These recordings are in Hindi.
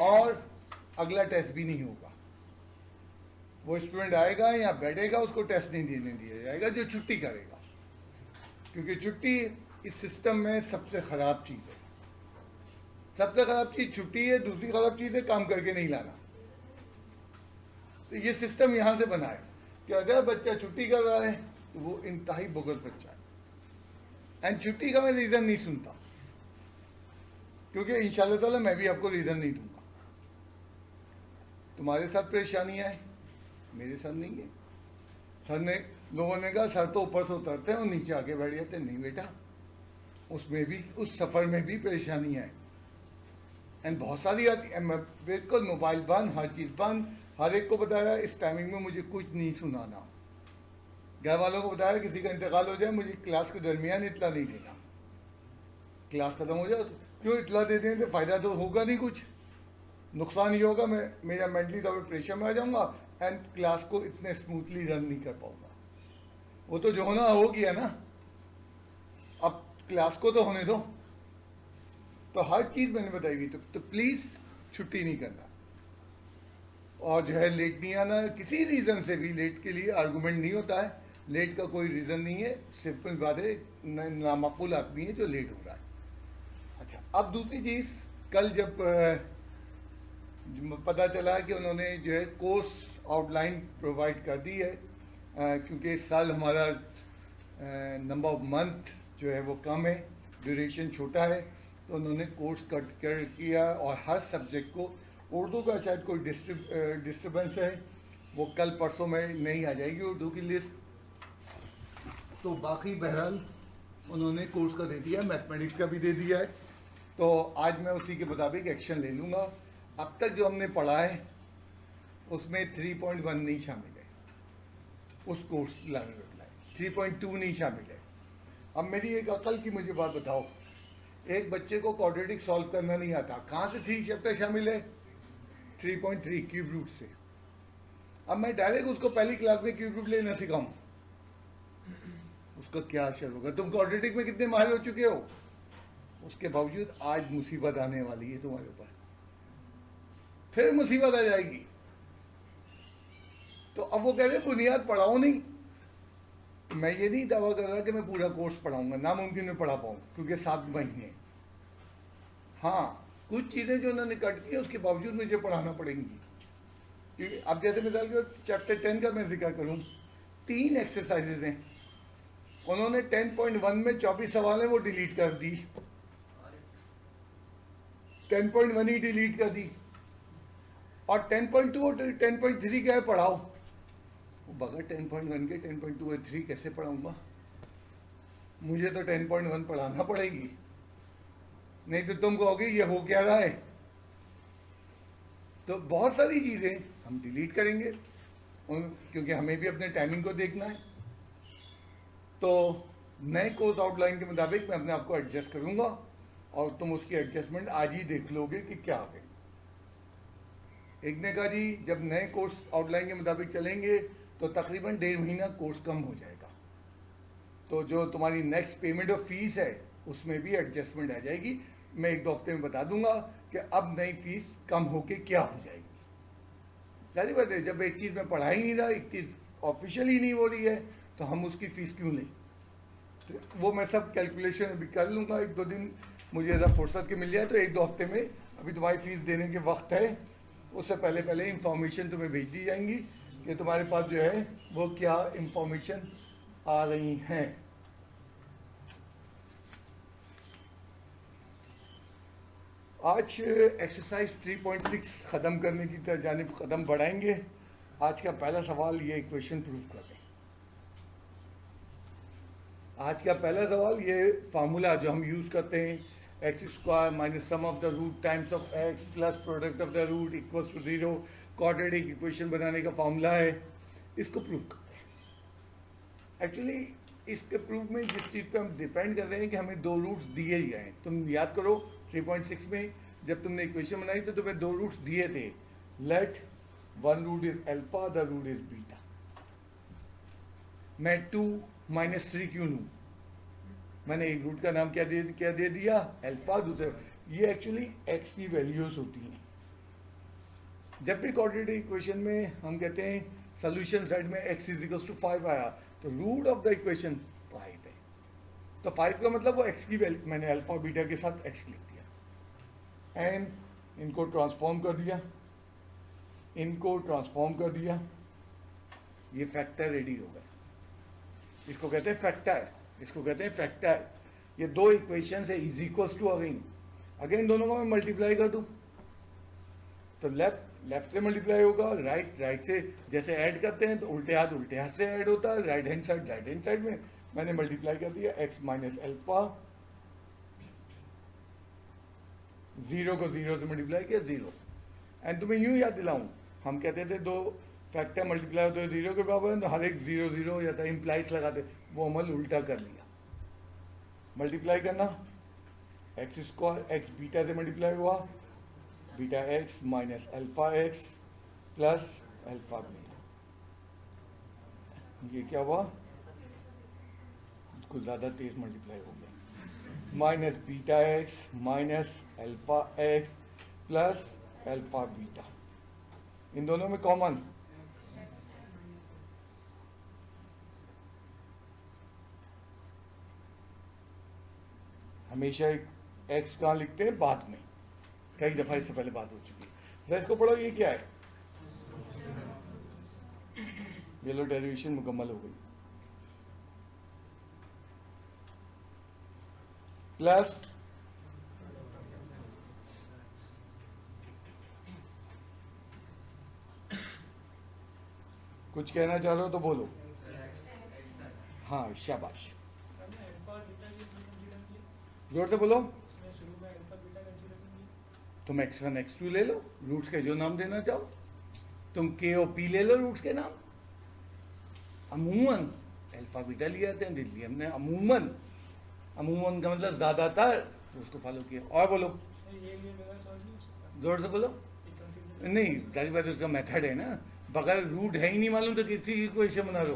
और अगला टेस्ट भी नहीं होगा। वो स्टूडेंट आएगा या बैठेगा, उसको टेस्ट नहीं देने दिया जाएगा जो छुट्टी करेगा, क्योंकि छुट्टी इस सिस्टम में सबसे ख़राब चीज़ है। सबसे ख़राब चीज़ छुट्टी है, दूसरी ख़राब चीज़ है काम करके नहीं लाना। तो ये सिस्टम यहाँ से बना है कि अगर बच्चा छुट्टी कर रहा है तो वो इंतहाई बोगस बच्चा है। एंड छुट्टी का मैं रीज़न नहीं सुनता, क्योंकि इंशाल्लाह ताला मैं भी आपको रीज़न नहीं दूंगा। तुम्हारे साथ परेशानियाँ हैं, मेरे साथ नहीं है। सर ने, लोगों ने कहा सर तो ऊपर से उतरते हैं और नीचे आके बैठ जाते हैं। नहीं बेटा, उसमें भी, उस सफ़र में भी परेशानियाँ हैं। एंड बहुत सारी आती है, मैं बिल्कुल मोबाइल बंद, हर चीज़ बंद, हर एक को बताया इस टाइमिंग में मुझे कुछ नहीं सुनाना। घर वालों को बताया किसी का इंतकाल हो जाए मुझे क्लास के दरमियान इतला नहीं देना। क्लास ख़त्म हो जाए क्यों इतला दे दें, तो फ़ायदा तो होगा नहीं, कुछ नुकसान ही होगा। मैं मेरा मेंटली तौर पर प्रेशर में आ जाऊँगा एंड क्लास को इतने स्मूथली रन नहीं कर पाऊँगा। वो तो जो होना हो गया ना, अब क्लास को तो होने दो। तो हर चीज़ मैंने बताई हुई, तो प्लीज़ छुट्टी नहीं करना, और जो है लेट नहीं आना। किसी रीज़न से भी लेट के लिए आर्गूमेंट नहीं होता है, लेट का कोई रीज़न नहीं है, सिंपल बात है, नामाकूल आदमी है जो लेट हो रहा है। अच्छा, अब दूसरी चीज़, कल जब पता चला कि उन्होंने जो है कोर्स आउटलाइन प्रोवाइड कर दी है, क्योंकि इस साल हमारा नंबर ऑफ मंथ जो है वो कम है, ड्यूरेशन छोटा है, तो उन्होंने कोर्स कट कर किया। और हर सब्जेक्ट को, उर्दू का शायद कोई डिस्टर्बेंस है, वो कल परसों में नहीं आ जाएगी उर्दू की लिस्ट। तो बाकी बहरहाल उन्होंने कोर्स का दे दिया, मैथमेटिक्स का भी दे दिया है। तो आज मैं उसी के मुताबिक एक्शन ले लूँगा। अब तक जो हमने पढ़ा है उसमें 3.1 नहीं शामिल है, उस कोर्स लाइन 3.2 नहीं शामिल है। अब मेरी एक अकल की मुझे बात बताओ, एक बच्चे को क्वाड्रेटिक सॉल्व करना नहीं आता, कहाँ से 3 चैप्टर शामिल है? 3.3 क्यूब रूट से। अब मैं डायरेक्ट उसको पहली क्लास में क्यूब रूट लेना सिखाऊं, उसका क्या असर होगा? तुम क्वाड्रेटिक में कितने माहिर हो चुके हो, उसके बावजूद आज मुसीबत आने वाली है तुम्हारे ऊपर, फिर मुसीबत आ जाएगी। तो अब वो कह रहे बुनियाद पढ़ाओ नहीं। मैं ये नहीं दावा कर रहा कि मैं पूरा कोर्स पढ़ाऊंगा, नामुमकिन में पढ़ा पाऊँ, क्योंकि 7 महीने। हाँ, कुछ चीज़ें जो उन्होंने कट की है उसके बावजूद मुझे पढ़ाना पड़ेंगी। क्योंकि अब जैसे मिसाल के चैप्टर 10 का मैं जिक्र करूँ, 3 एक्सरसाइजेज हैं, उन्होंने 10.1 में 24 सवाल हैं वो डिलीट कर दी, 10.1 ही डिलीट कर दी। और 10.2 और 10.3 क्या है पढ़ाओ, बगैर 10.1 के 10.2 और 3 कैसे पढ़ाऊंगा? मुझे तो 10.1 पढ़ाना पड़ेगी, नहीं तो तुम कहोगे ये हो क्या रहा है। तो बहुत सारी चीज़ें हम डिलीट करेंगे, क्योंकि हमें भी अपने टाइमिंग को देखना है। तो नए कोर्स आउटलाइन के मुताबिक मैं अपने आप को एडजस्ट करूंगा, और तुम उसकी एडजस्टमेंट आज ही देख लोगे कि क्या आ गई। एक ने कहा जी जब नए कोर्स आउटलाइन के मुताबिक चलेंगे तो तकरीबन 1.5 महीना कोर्स कम हो जाएगा, तो जो तुम्हारी नेक्स्ट पेमेंट ऑफ फीस है उसमें भी एडजस्टमेंट आ जाएगी। मैं 1-2 हफ्ते में बता दूंगा कि अब नई फीस कम होके क्या हो जाएगी। जारी बात है, जब एक चीज़ में पढ़ा ही नहीं रहा, एक चीज़ ऑफिशियल ही नहीं हो रही है, तो हम उसकी फ़ीस क्यों लें? तो वो मैं सब कैलकुलेशन अभी कर लूँगा, 1-2 दिन मुझे ज़रा फुर्सत के मिल जाए तो 1-2 हफ्ते में। अभी तुम्हारी फ़ीस देने के वक्त है, उससे पहले पहले इंफॉर्मेशन तुम्हें भेज दी जाएंगी कि तुम्हारे पास जो है वो क्या इंफॉर्मेशन आ रही हैं। आज एक्सरसाइज 3.6 ख़त्म करने की जानिब कदम बढ़ाएंगे। आज का पहला सवाल ये इक्वेशन प्रूफ कर दें। आज का पहला सवाल ये फार्मूला जो हम यूज़ करते हैं, x² minus sum of the root times of x plus product of the root equals to 0, quadratic equation बनाने का फार्मूला है, इसको प्रूफ करते हैं। एक्चुअली इसके प्रूफ में जिस चीज़ पे हम डिपेंड कर रहे हैं कि हमें 2 रूट्स दिए ही गए। तुम याद करो 3.6 में जब तुमने इक्वेशन बनाई तो तुम्हें 2 रूट्स दिए थे, let 1 root is alpha, the root is beta. मैं 2 - 3 क्यों लूँ? मैंने एक रूट का नाम क्या दे दिया? अल्फा। दूसरे ये एक्चुअली एक्स की वैल्यूज होती हैं, जब भी क्वाड्रेटिक इक्वेशन में हम कहते हैं सोल्यूशन साइड में x इज इक्वल टू 5 आया तो रूट ऑफ द इक्वेशन 5 है, तो 5 का मतलब वो x की वैल्यू मैंने अल्फा बीटा के साथ x लिख दिया एंड इनको ट्रांसफॉर्म कर दिया, इनको ट्रांसफॉर्म कर दिया, ये फैक्टर रेडी हो गए। इसको कहते हैं फैक्टर, इसको कहते हैं फैक्टर। ये दो इक्वेशन है इज इक्वल टू अगेन दोनों को मैं मल्टीप्लाई कर दूं तो लेफ्ट से मल्टीप्लाई होगा, राइट से जैसे ऐड करते हैं तो उल्टे हाथ से ऐड होता है, राइट हैंड साइड में मैंने मल्टीप्लाई कर दिया x माइनस अल्फा, जीरो को जीरो से मल्टीप्लाई किया जीरो। एंड तुम्हें यूं याद दिलाऊं, हम कहते थे दो फैक्टर मल्टीप्लाई होते हैं जीरो के बराबर है तो हर एक जीरो जीरो हो जाता है, इम्प्लाइज लगाते, वो अमल उल्टा कर लिया। मल्टीप्लाई करना एक्स स्क्वायर एक्स बीटा से मल्टीप्लाई हुआ, beta X minus alpha X plus alpha beta, ये क्या हुआ, कुछ ज़्यादा तेज मल्टीप्लाई हो गया, minus beta X minus alpha X plus alpha beta, इन दोनों में कॉमन हमेशा एक्स कहाँ लिखते हैं बाद में, कई दफा इससे पहले बात हो चुकी है। इसको पढ़ो, ये क्या है, ये लो डेरिवेशन मुकम्मल हो गई, प्लस कुछ कहना चाह रहे हो तो बोलो। हाँ शाबाश, जोर से बोलो। तुम x1 x2 ले लो, रूट्स के जो नाम देना चाहो, तुम k और p ले लो रूट्स के नाम, अमूमन अल्फा बीटा लिया जाते हैं, दिल्ली हमने अमूमन, अमूमन का मतलब ज्यादातर, तो उसको फॉलो किया। और बोलो, जोर से बोलो। नहीं जारी बात उसका मेथड है ना, बगैर रूट है ही नहीं मालूम तो किसी की इक्वेशन बना दो,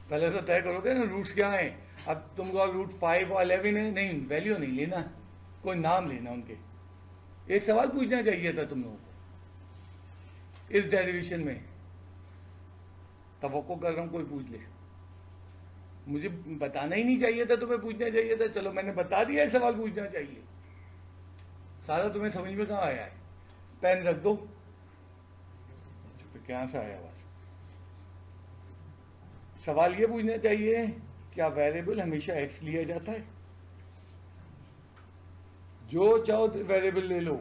पहले तो तय करोगे ना रूट्स क्या हैं। अब तुमको रूट 5 और 11 है, नहीं वैल्यू नहीं लेना, कोई नाम लेना उनके। एक सवाल पूछना चाहिए था तुम लोगों को इस डेरिवेशन में, तवक्को कर रहा हूं कोई पूछ ले, मुझे बताना ही नहीं चाहिए था, तुम्हें पूछना चाहिए था, चलो मैंने बता दिया है, सवाल पूछना चाहिए, सारा तुम्हें समझ में कहाँ आया है। पेन रख दो, क्या से आया बस। सवाल ये पूछना चाहिए, क्या वेरिएबल हमेशा x लिया जाता है, जो चाहो वेरिएबल ले लो,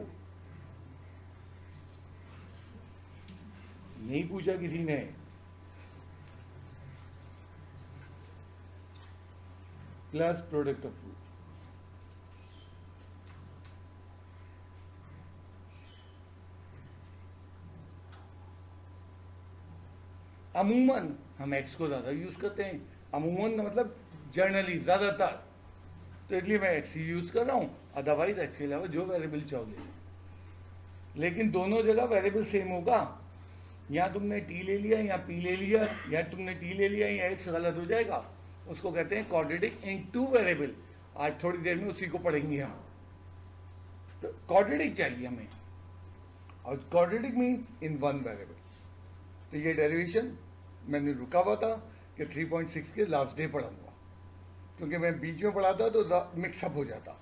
नहीं पूछा किसी ने। प्लस प्रोडक्ट ऑफ रूट, अमूमन हम x को ज्यादा यूज करते हैं, अमूमन का मतलब जनरली ज्यादातर, तो इसलिए मैं x ही यूज कर रहा हूं, अदरवाइज x के अलावा जो वेरिएबल चाहो ले लो, लेकिन दोनों जगह वेरिएबल सेम होगा। यहाँ तुमने t ले लिया, यहाँ p ले लिया, या तुमने t ले लिया, यहाँ x गलत हो जाएगा, उसको कहते हैं क्वाड्रेटिक इन टू वेरिएबल। आज थोड़ी देर में उसी को पढ़ेंगे हम। तो क्वाड्रेटिक चाहिए हमें, और quadratic means in one variable. तो ये डेरिवेशन मैंने रुका हुआ था कि 3.6 के लास्ट डे पढ़ाऊंगा, क्योंकि मैं बीच में पढ़ाता तो मिक्सअप हो जाता।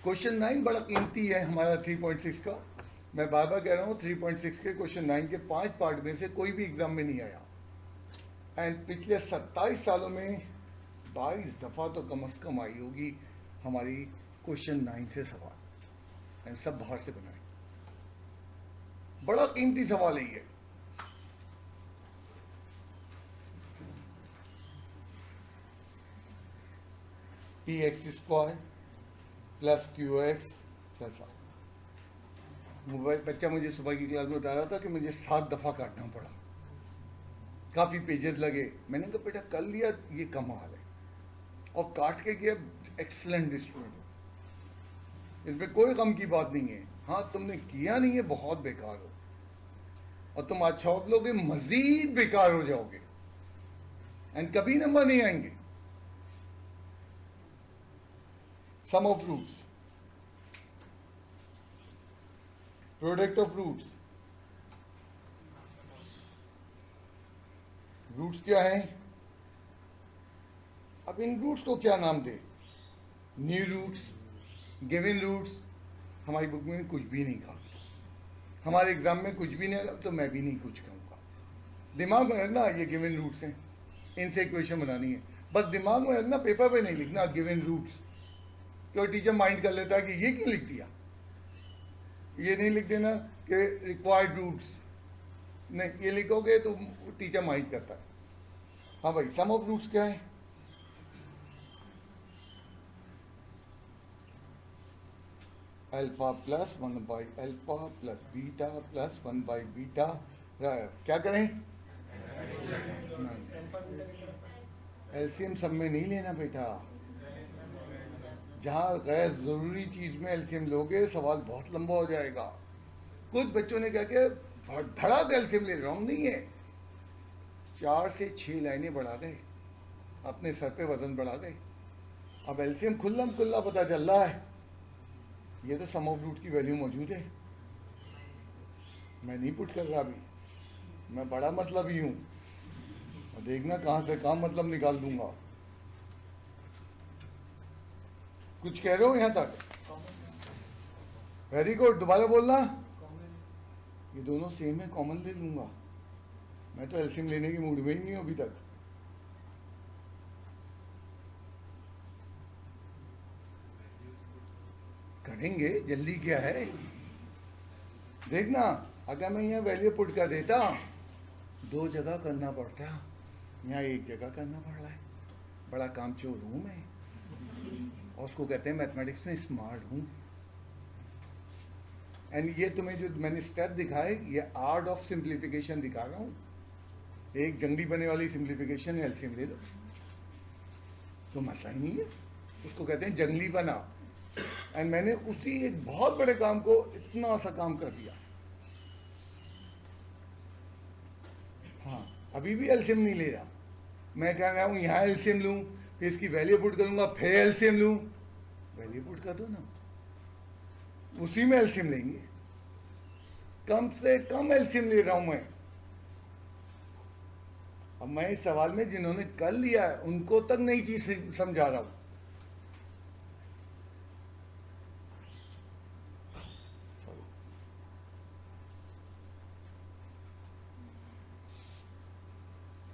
क्वेश्चन 9 बड़ा कीमती है हमारा 3.6 का, मैं बार बार कह रहा हूँ 3.6 के क्वेश्चन 9 के 5 पार्ट में से कोई भी एग्जाम में नहीं आया, एंड पिछले 27 सालों में 22 दफ़ा तो कम से कम आई होगी हमारी क्वेश्चन 9 से सवाल, एंड सब बाहर से बनाए। बड़ा कीमती सवाल है ये। P x square plus q x plus r. Mobile बच्चा मुझे सुबह की क्लास में बता रहा था कि मुझे 7 दफ़ा काटना पड़ा, काफ़ी पेजेस लगे। मैंने कहा बेटा कर लिया ये कमाल है, और काट के किया एक्सलेंट स्टूडेंट, इसमें कोई गम की बात नहीं है। हाँ तुमने किया नहीं है बहुत बेकार हो, और तुम अच्छा लोगे मजीद बेकार हो जाओगे, एंड कभी नंबर नहीं आएंगे। Sum of roots product of roots, roots क्या है? अब इन रूट्स को क्या नाम दे? New roots, given roots. हमारी बुक में कुछ भी नहीं कहा, हमारे एग्जाम में कुछ भी नहीं, तो मैं भी नहीं कुछ कहूँगा। दिमाग में रखना ये गिवन रूट्स हैं, इनसे इक्वेशन बनानी है, बस दिमाग में रखना, पेपर पे नहीं लिखना गिवन रूट्स। क्यों टीचर माइंड कर लेता है कि ये क्यों लिख दिया, ये नहीं लिख देना कि रिक्वायर्ड रूट्स, नहीं, ये लिखोगे तो टीचर माइंड करता है। हाँ भाई, सम ऑफ रूट्स क्या है? Alpha plus 1 by alpha plus beta plus 1 by beta. क्या करें? एलसीएम सब में नहीं लेना बेटा, जहाँ गैर ज़रूरी चीज़ में एलसीएम लोगे सवाल बहुत लंबा हो जाएगा। कुछ बच्चों ने कहा कि धड़ाक एलसीएम ले, रॉन्ग नहीं है। 4 से 6 लाइनें बढ़ा गए, अपने सर पे वजन बढ़ा गए, अब एलसीएम खुल्लम खुल्ला पता चल रहा है। ये तो सम ऑफ रूट की वैल्यू मौजूद है, मैं नहीं पुट कर रहा अभी, मैं बड़ा मतलब ही हूँ, देखना कहाँ से कहाँ मतलब निकाल दूंगा। कुछ कह रहे हो यहाँ तक? वेरी गुड, दोबारा बोलना। ये दोनों सेम है, कॉमन ले लूंगा, मैं तो एलसीएम लेने के मूड में ही नहीं हूँ अभी तक। करेंगे, जल्दी क्या है? देखना, अगर मैं यहाँ वैल्यू पुट कर देता, 2 जगह करना पड़ता, यहाँ 1 जगह करना पड़ रहा है। बड़ा कामचोर हूँ मैं, और उसको कहते हैं मैथमेटिक्स में स्मार्ट हूँ। एंड ये तुम्हें जो मैंने स्टेप दिखाए, ये आर्ट ऑफ सिंप्लीफिकेशन दिखा रहा हूँ। एक जंगली बने वाली सिंप्लीफिकेशन है, एलसीएम ले लो तो मसला ही नहीं है, उसको कहते हैं जंगली बना। एंड मैंने उसी एक बहुत बड़े काम को इतना सा काम कर दिया। हाँ, अभी भी एलसीएम नहीं ले रहा, मैं कह रहा हूँ यहाँ एलसीएम लूँ, फिर इसकी वैल्यू पुट करूँगा, फिर एलसीएम लूँ। वैल्यू पुट कर दो ना, उसी में एलसीएम लेंगे। कम से कम एलसीएम ले रहा हूँ मैं। अब मैं इस सवाल में जिन्होंने कर लिया है उनको तक नई चीज समझा रहा हूं।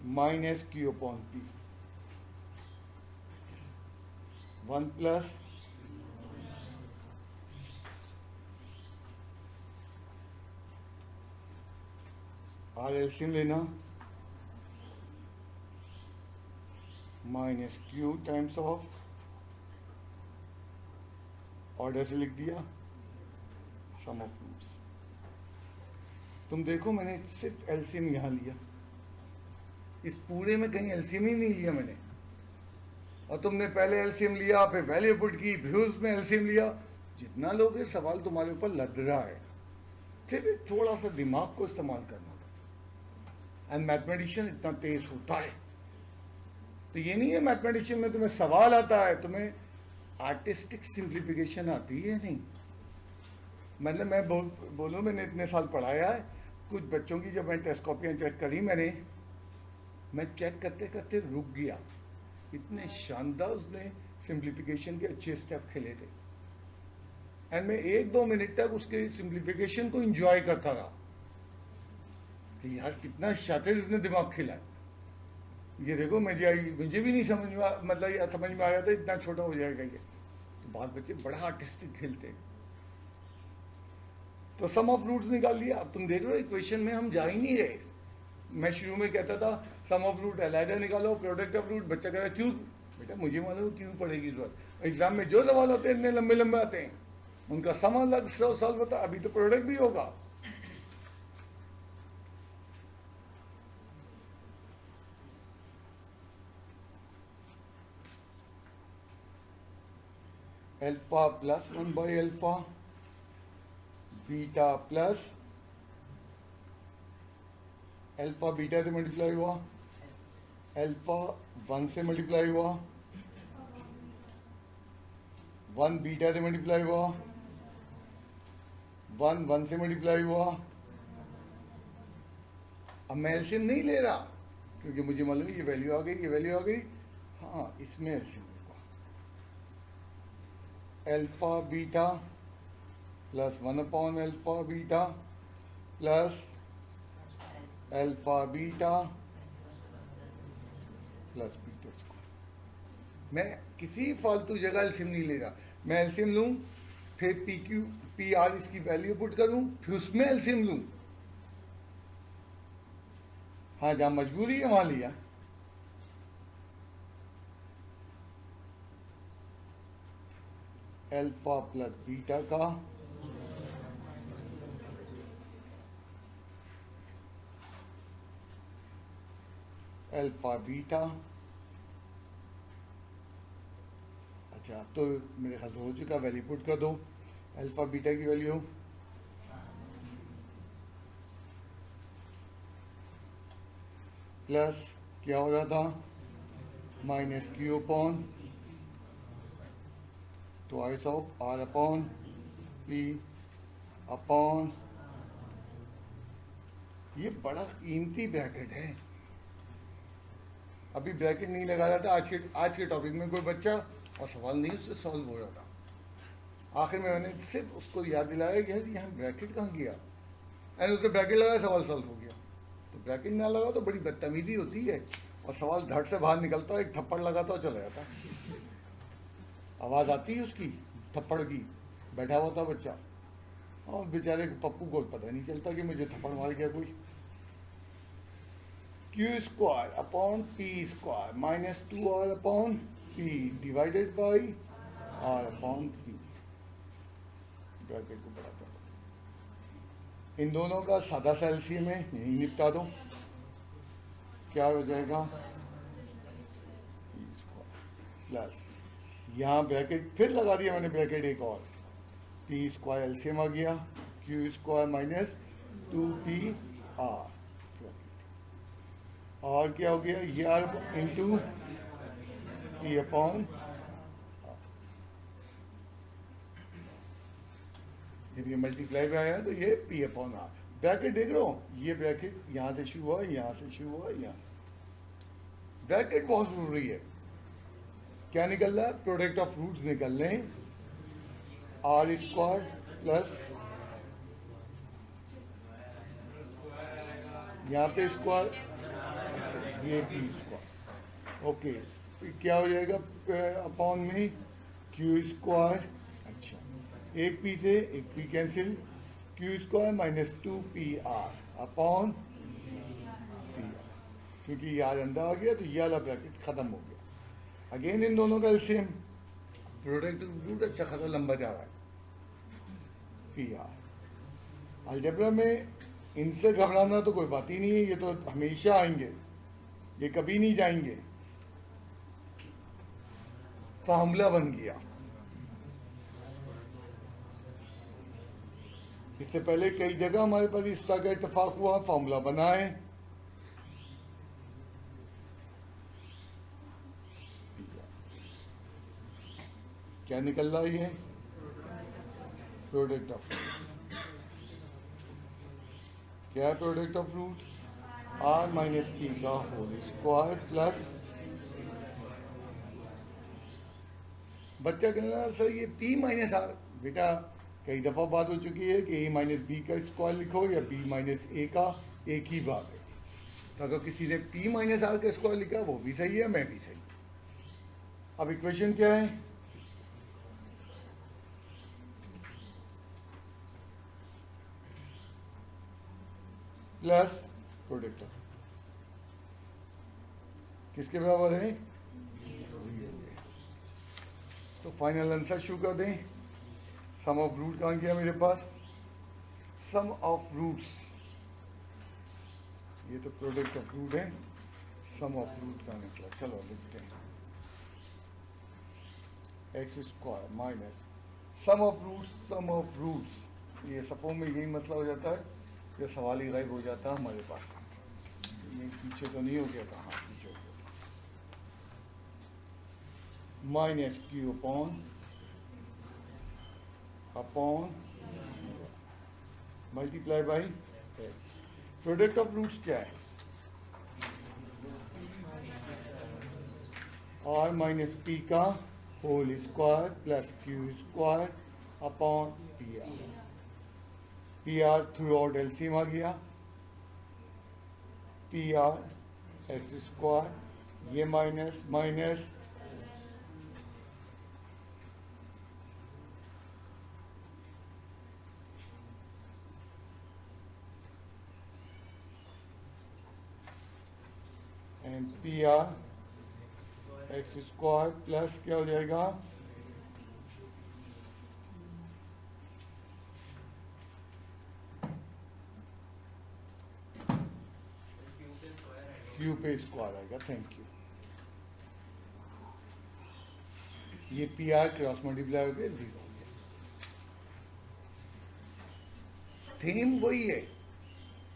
Minus Q upon P, 1 plus R LCM लेना, minus Q times of, order से लिख दिया, सम ऑफ रूट्स। तुम देखो मैंने सिर्फ एलसीएम यहां लिया, इस पूरे में कहीं एलसीएम ही नहीं लिया मैंने। और तुमने पहले एलसीएम लिया, फिर वैल्यू पुट की, फिर उसमें एलसीएम लिया। जितना लोग ये सवाल तुम्हारे ऊपर लद रहा है, सिर्फ एक थोड़ा सा दिमाग को इस्तेमाल करना था। एंड मैथमेटिशियन इतना तेज होता है, तो ये नहीं है मैथमेटिशियन में तुम्हें सवाल आता है, तुम्हें आर्टिस्टिक सिंप्लीफिकेशन आती है नहीं। मतलब मैं बोलूँ, मैंने इतने साल पढ़ाया है, कुछ बच्चों की जब मैं टेस्ट कॉपियाँ चेक करी मैं चेक करते करते रुक गया, इतने शानदार उसने सिंप्लीफिकेशन के अच्छे स्टेप खेले थे। एंड मैं 1-2 मिनट तक उसके सिंप्लीफिकेशन को एंजॉय करता रहा कि यार कितना शातिर इसने दिमाग खिलाया। ये देखो मुझे भी नहीं समझ में, मतलब समझ में आया था इतना छोटा हो जाएगा ये। तो बाद बच्चे बड़ा आर्टिस्टिक खेलते हैं। तो सम ऑफ रूट्स निकाल लिया। अब तुम देख रहे हो इक्वेशन में हम जा ही नहीं रहे। मैं शुरू में कहता था सम ऑफ रूट अलहदा निकालो, प्रोडक्ट ऑफ रूट। बच्चा कहता क्यों? बेटा मुझे मालूम क्यों पड़ेगी जरूरत। एग्जाम में जो सवाल होते हैं इतने लंबे लंबे आते हैं, उनका सम अलग 100 साल बता, अभी तो प्रोडक्ट भी होगा। Alpha plus 1 by alpha, beta plus alpha beta से मल्टीप्लाई हुआ, अल्फा 1 से मल्टीप्लाई हुआ, 1 बीटा से मल्टीप्लाई हुआ, 1 से मल्टीप्लाई हुआ। अब मैं एलसीएम नहीं ले रहा क्योंकि मुझे मालूम है ये वैल्यू आ गई, ये वैल्यू आ गई। हाँ, इसमें एलसीएम लूंगा। अल्फा बीटा प्लस 1/अल्फा beta plus alpha beta plus beta square. मैं किसी फालतू जगह एलसीएम नहीं ले रहा। मैं एलसीएम लूँ, फिर पी क्यू पी आर इसकी वैल्यू पुट करूँ, फिर उसमें एलसीएम लूँ। हाँ, जहाँ मजबूरी है वहाँ लिया। अल्फा प्लस बीटा का अल्फा बीटा। अच्छा, अब तो मेरे ख्याल से हो चुका, वैल्यू पुट कर दो। अल्फा बीटा की वैल्यू प्लस क्या हो रहा था, minus Q upon twice of r upon p upon, ये बड़ा कीमती ब्रैकेट है। अभी ब्रैकेट नहीं लगा रहा था आज के टॉपिक में कोई बच्चा, और सवाल नहीं उससे सॉल्व हो रहा था। आखिर में मैंने सिर्फ उसको याद दिलाया कि यार यहाँ ब्रैकेट कहाँ गया, एंड उसने ब्रैकेट लगाया, सवाल सॉल्व हो गया। तो ब्रैकेट ना लगा तो बड़ी बदतमीजी होती है, और सवाल धड़ से बाहर निकलता है, एक थप्पड़ लगाता और चला जाता। आवाज़ आती है उसकी थप्पड़ की, बैठा हुआ था बच्चा, और बेचारे पप्पू को पता नहीं चलता कि मुझे थप्पड़ मार गया कोई। Q square upon P square minus 2r upon P divided by r upon P. Bracket को बड़ा कर, इन दोनों का सादा सा एलसीएम है, यही निपटा दो। क्या हो जाएगा, पी स्क्वायर प्लस, यहाँ ब्रैकेट फिर लगा दिया मैंने, ब्रैकेट एक और, पी स्क्वायर एलसीएम आ गया, क्यू स्क्वायर माइनस 2pr, और क्या हो गया, ये आर इंटू पी अपॉन, जब ये मल्टीप्लाई में आया तो ये पी अपॉन आर। ब्रैकेट देख रहे हो, ये ब्रैकेट यहाँ से शुरू हुआ, यहाँ से शुरू हुआ, यहाँ से। ब्रैकेट बहुत जरूरी है। क्या निकल रहा है, प्रोडक्ट ऑफ रूट्स निकल रहे हैं, आर स्क्वायर प्लस यहाँ पे स्क्वायर, अच्छा ये पी स्क्वायर, ओके। फिर क्या हो जाएगा अपॉन में क्यू स्क्वायर, अच्छा एक पी से एक P cancel, Q square minus 2pr upon P are, क्योंकि ये आर अंदर आ गया तो ये वाला ब्रैकेट खत्म हो गया। अगेन इन दोनों का एलसीएम, प्रोडक्ट रूट अच्छा खासा लंबा जा रहा है, पी आर। अलजेब्रा में इनसे घबराना तो कोई बात ही नहीं है, ये तो हमेशा आएंगे, ये कभी नहीं जाएंगे। फार्मूला बन गया। इससे पहले कई जगह हमारे पास इस तरह का इत्तेफाक हुआ, फार्मूला बना है। क्या निकल रहा है, ये प्रोडक्ट ऑफ रूट। क्या है product of root, r minus P का होल स्क्वायर प्लस, बच्चा कहना सर ये पी माइनस आर, बेटा कई दफ़ा बात हो चुकी है कि ए माइनस बी का स्क्वायर लिखो या बी माइनस ए का, एक ही बात है। तो अगर किसी ने पी माइनस आर का स्क्वायर लिखा वो भी सही है, मैं भी सही। अब इक्वेशन क्या है, प्लस प्रोडक्ट ऑफ, किसके बराबर है, तो फाइनल आंसर शुरू कर दें। सम ऑफ रूट कहाँ गया मेरे पास, सम ऑफ रूट्स, ये तो प्रोडक्ट ऑफ रूट है, सम ऑफ रूट का निकला। चलो लिखते हैं, x square minus sum of roots. ये सपोज में यही मसला हो जाता है, ये सवाल ही गायब हो जाता है हमारे पास। ये पीछे तो नहीं हो गया था, हाँ पीछे हो गया, minus Q upon multiply by x. Product of roots क्या है? आर माइनस पी का whole square plus Q square upon P R. P R throughout आउट एलसीएम आ गया, पी आर एक्स स्क्वायर, ये minus minus and P R x square plus क्या हो जाएगा, क्यू पे स्क्वायर आएगा। Thank you. ये पी आर क्रॉस मल्टीप्लाई हो गया, जीरो हो गया। थीम वही है,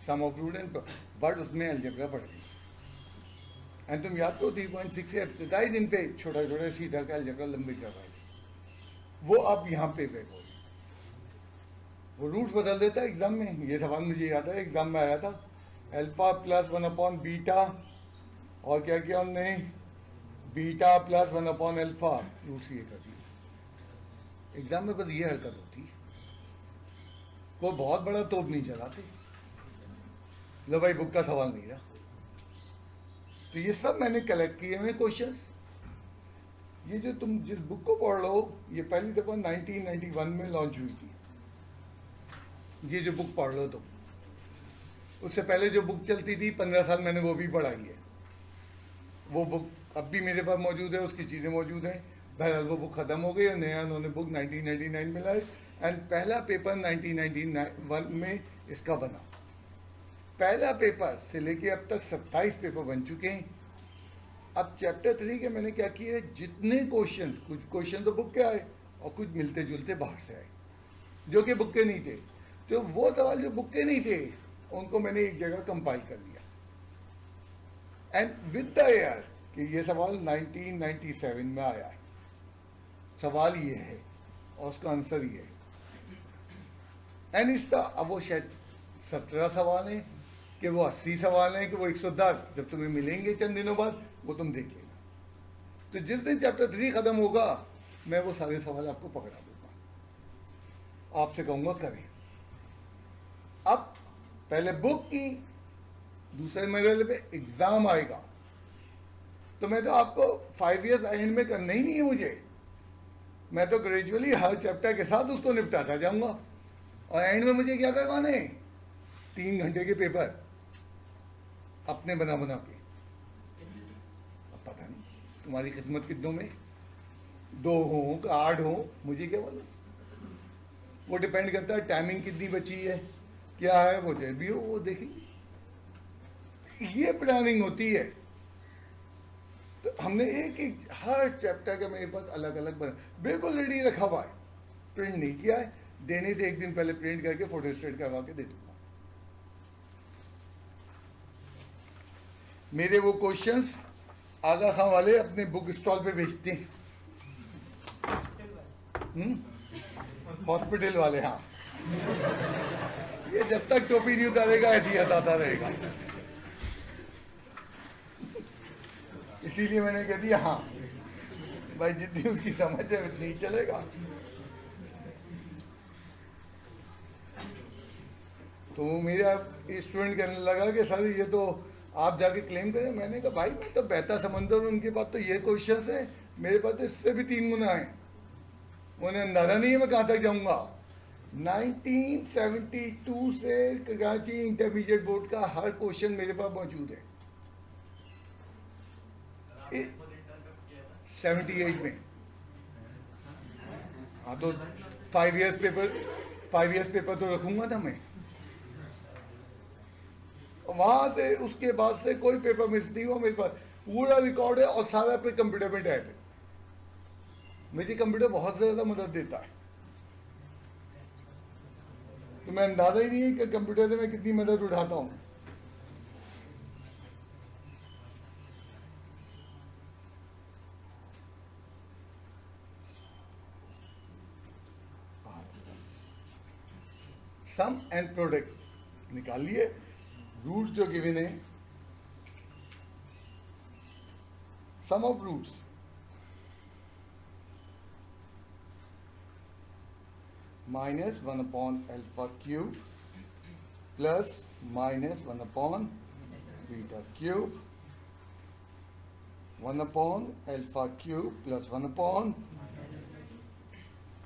sum of root and, but उसमें अलजेब्रा बढ़ गई। एंड तुम याद करो 3.6 से इब्तदाई दिन पे छोटा छोटा सीधा का अलजेब्रा लंबी करवाई थी, वो अब यहाँ पे बैक हो गई। वो रूट्स बदल देता है एग्जाम में। ये सवाल मुझे याद है, एग्जाम में आया था, अल्फा प्लस 1 अपॉन बीटा, और क्या किया हमने, beta plus 1 upon alpha, roots ये कर दिए। एग्जाम में बस ये हरकत होती है, कोई बहुत बड़ा तोप नहीं चलाते। लो भाई बुक का सवाल नहीं रहा। तो ये सब मैंने कलेक्ट किए हुए क्वेश्चंस। ये जो तुम जिस बुक को पढ़ लो, ये पहली दफा 1991 में लॉन्च हुई थी। ये जो बुक पढ़ लो तुम, उससे पहले जो बुक चलती थी 15 साल मैंने वो भी पढ़ाई है। वो बुक अब भी मेरे पास मौजूद है, उसकी चीज़ें मौजूद हैं। बहरहाल वो बुक ख़त्म हो गई और नया उन्होंने बुक 1999 में लाई, एंड पहला पेपर 1991 में इसका बना। पहला पेपर से लेके अब तक 27 पेपर बन चुके हैं। अब चैप्टर 3 के मैंने क्या किया है, जितने क्वेश्चन, कुछ क्वेश्चन तो बुक के आए और कुछ मिलते जुलते बाहर से आए जो कि बुक के नहीं थे। तो वो सवाल जो बुक के नहीं थे उनको मैंने एक जगह कंपाइल कर लिया, एंड विद द ईयर कि ये सवाल 1997 में आया है। सवाल ये है और उसका आंसर ये है। एंड इसका अब वो शायद 17 सवाल हैं कि वो 80 सवाल हैं कि वो 110, जब तुम्हें मिलेंगे चंद दिनों बाद वो तुम देख लेना। तो जिस दिन चैप्टर 3 खत्म होगा मैं वो सारे सवाल आपको पकड़ा दूंगा, आपसे कहूंगा करें। अब पहले बुक की, दूसरे मरहले पे एग्जाम आएगा। तो मैं तो आपको 5 इयर्स एंड में करना ही नहीं है मुझे। मैं तो ग्रेजुअली हर चैप्टर के साथ उसको निपटाता जाऊंगा, और एंड में मुझे क्या करवाने हैं, 3 घंटे के पेपर अपने बना बना के। अब पता नहीं तुम्हारी किस्मत कितनों में 2 हो 8 हो, मुझे क्या मालूम। वो डिपेंड करता है टाइमिंग कितनी बची है, क्या है, वो जो भी हो वो देखेंगे। ये प्लानिंग होती है। तो हमने एक एक हर चैप्टर का मेरे पास अलग अलग बना, बिल्कुल रेडी रखा हुआ है, प्रिंट नहीं किया है। देने से एक दिन पहले प्रिंट करके फोटो स्टेट करवा के दे दूंगा। मेरे वो क्वेश्चंस आगा खां वाले अपने बुक स्टॉल पे बेचते हैं, हॉस्पिटल वाले। हाँ, ये जब तक टोपी नहीं उतारेगा ऐसे ही हटाता रहेगा। इसीलिए मैंने कह दिया हाँ भाई, जितनी उसकी समझ है उतनी ही चलेगा। तो मेरा स्टूडेंट कहने लगा कि सर ये तो आप जाके क्लेम करें। मैंने कहा भाई मैं तो बहता समंदर, उनके पास तो ये क्वेश्चंस है, मेरे पास तो इससे भी 3 गुना है। उन्हें अंदाजा नहीं है मैं कहाँ तक जाऊंगा। 1972 से कराची इंटरमीडिएट बोर्ड का हर क्वेश्चन मेरे पास मौजूद है। 78 में। हाँ, तो 5 इयर्स पेपर तो रखूंगा था मैं। वहां से उसके बाद से कोई पेपर मिस नहीं हुआ, मेरे पास पूरा रिकॉर्ड है और सारा पे कंप्यूटर पे टाइप है। मुझे कंप्यूटर बहुत ज्यादा मदद देता है, तो मैं अंदाजा ही नहीं है कि कंप्यूटर से मैं कितनी मदद उठाता हूँ। सम एंड प्रोडक्ट निकालिए। रूट जो गिवन है, sum of roots minus 1 upon alpha cube plus minus 1 upon beta cube, 1 upon alpha cube plus 1 upon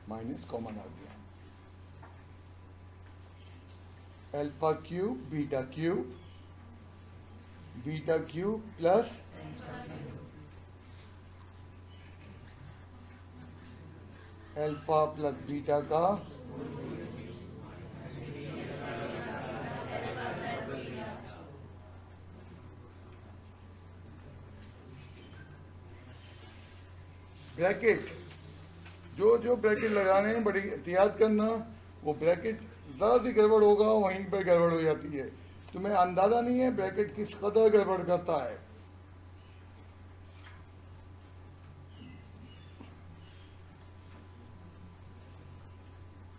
minus common आ गया, alpha cube beta cube plus alpha plus beta का ब्रैकेट। जो ब्रैकेट लगाने हैं बड़ी एहतियात करना, वो ब्रैकेट ज़रा सी गड़बड़ होगा वहीं पर गड़बड़ हो जाती है। तुम्हें अंदाज़ा नहीं है ब्रैकेट किस कदर गड़बड़ करता है।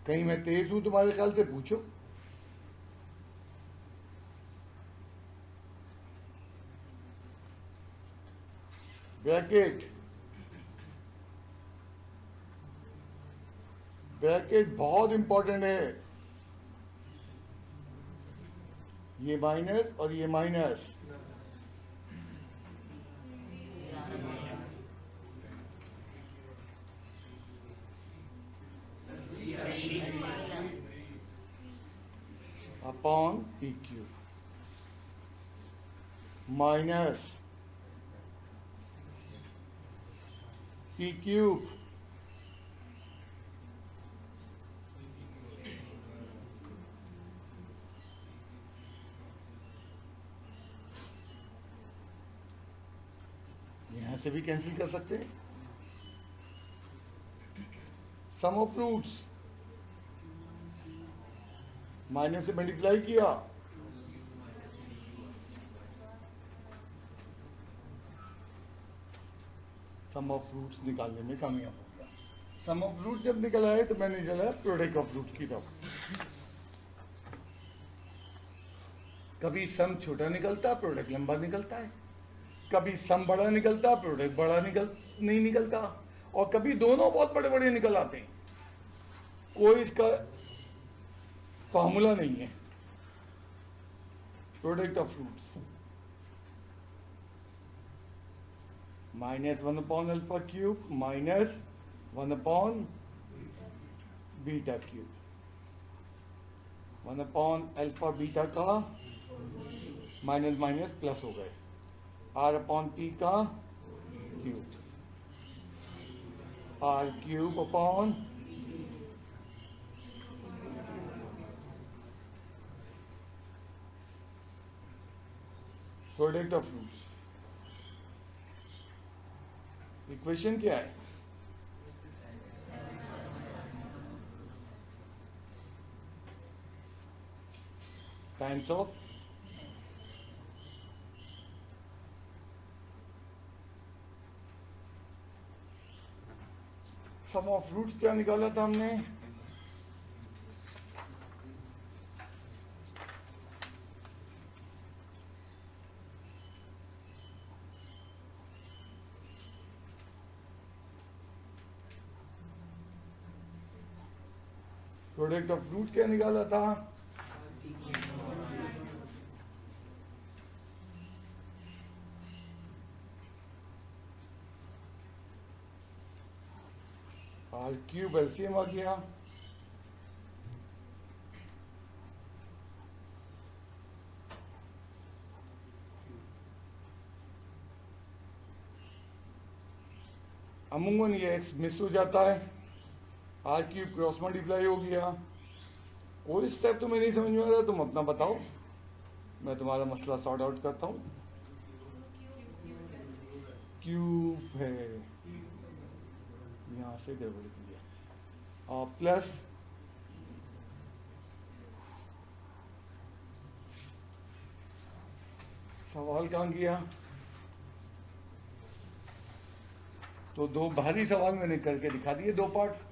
कहीं मैं तेज हूं तुम्हारे ख्याल से? पूछो। ब्रैकेट बहुत इंपॉर्टेंट है। ये माइनस और ये minus, upon P cube minus P cube यहां से भी कैंसिल कर सकते हैं। सम ऑफ रूट्स माइनस से मल्टीप्लाई किया, सम ऑफ रूट्स निकालने में कामयाब हो गया। सम ऑफ रूट जब निकल आए तो मैंने चला प्रोडक्ट ऑफ रूट की तरफ। कभी सम छोटा निकलता, प्रोडक्ट लंबा निकलता है। कभी सम बड़ा निकलता, प्रोडक्ट बड़ा नहीं निकलता। और कभी दोनों बहुत बड़े बड़े निकल आते हैं। कोई इसका फॉर्मूला नहीं है। Product of roots minus 1 upon alpha cube minus 1 upon beta cube, 1 upon alpha beta का माइनस माइनस प्लस हो गए, आर अपॉन पी का cube, r cube upon product of roots. Equation क्या है? Times of sum of roots क्या निकाला था हमने? प्रोडक्ट ऑफ रूट क्या निकाला था? आर क्यूब एलसीएम आ गया, अमूमन ये एक्स मिस हो जाता है, आर क्यूब क्रॉस मल्टीप्लाई हो गया। कोई स्टेप तुम्हें नहीं समझ में आ रहा, तुम अपना बताओ, मैं तुम्हारा मसला सॉर्ट आउट करता हूँ। क्यूब है, यहाँ से गड़बड़ किया, और प्लस सवाल कहाँ गया? तो दो भारी सवाल मैंने करके दिखा दिए, दो पार्ट्स।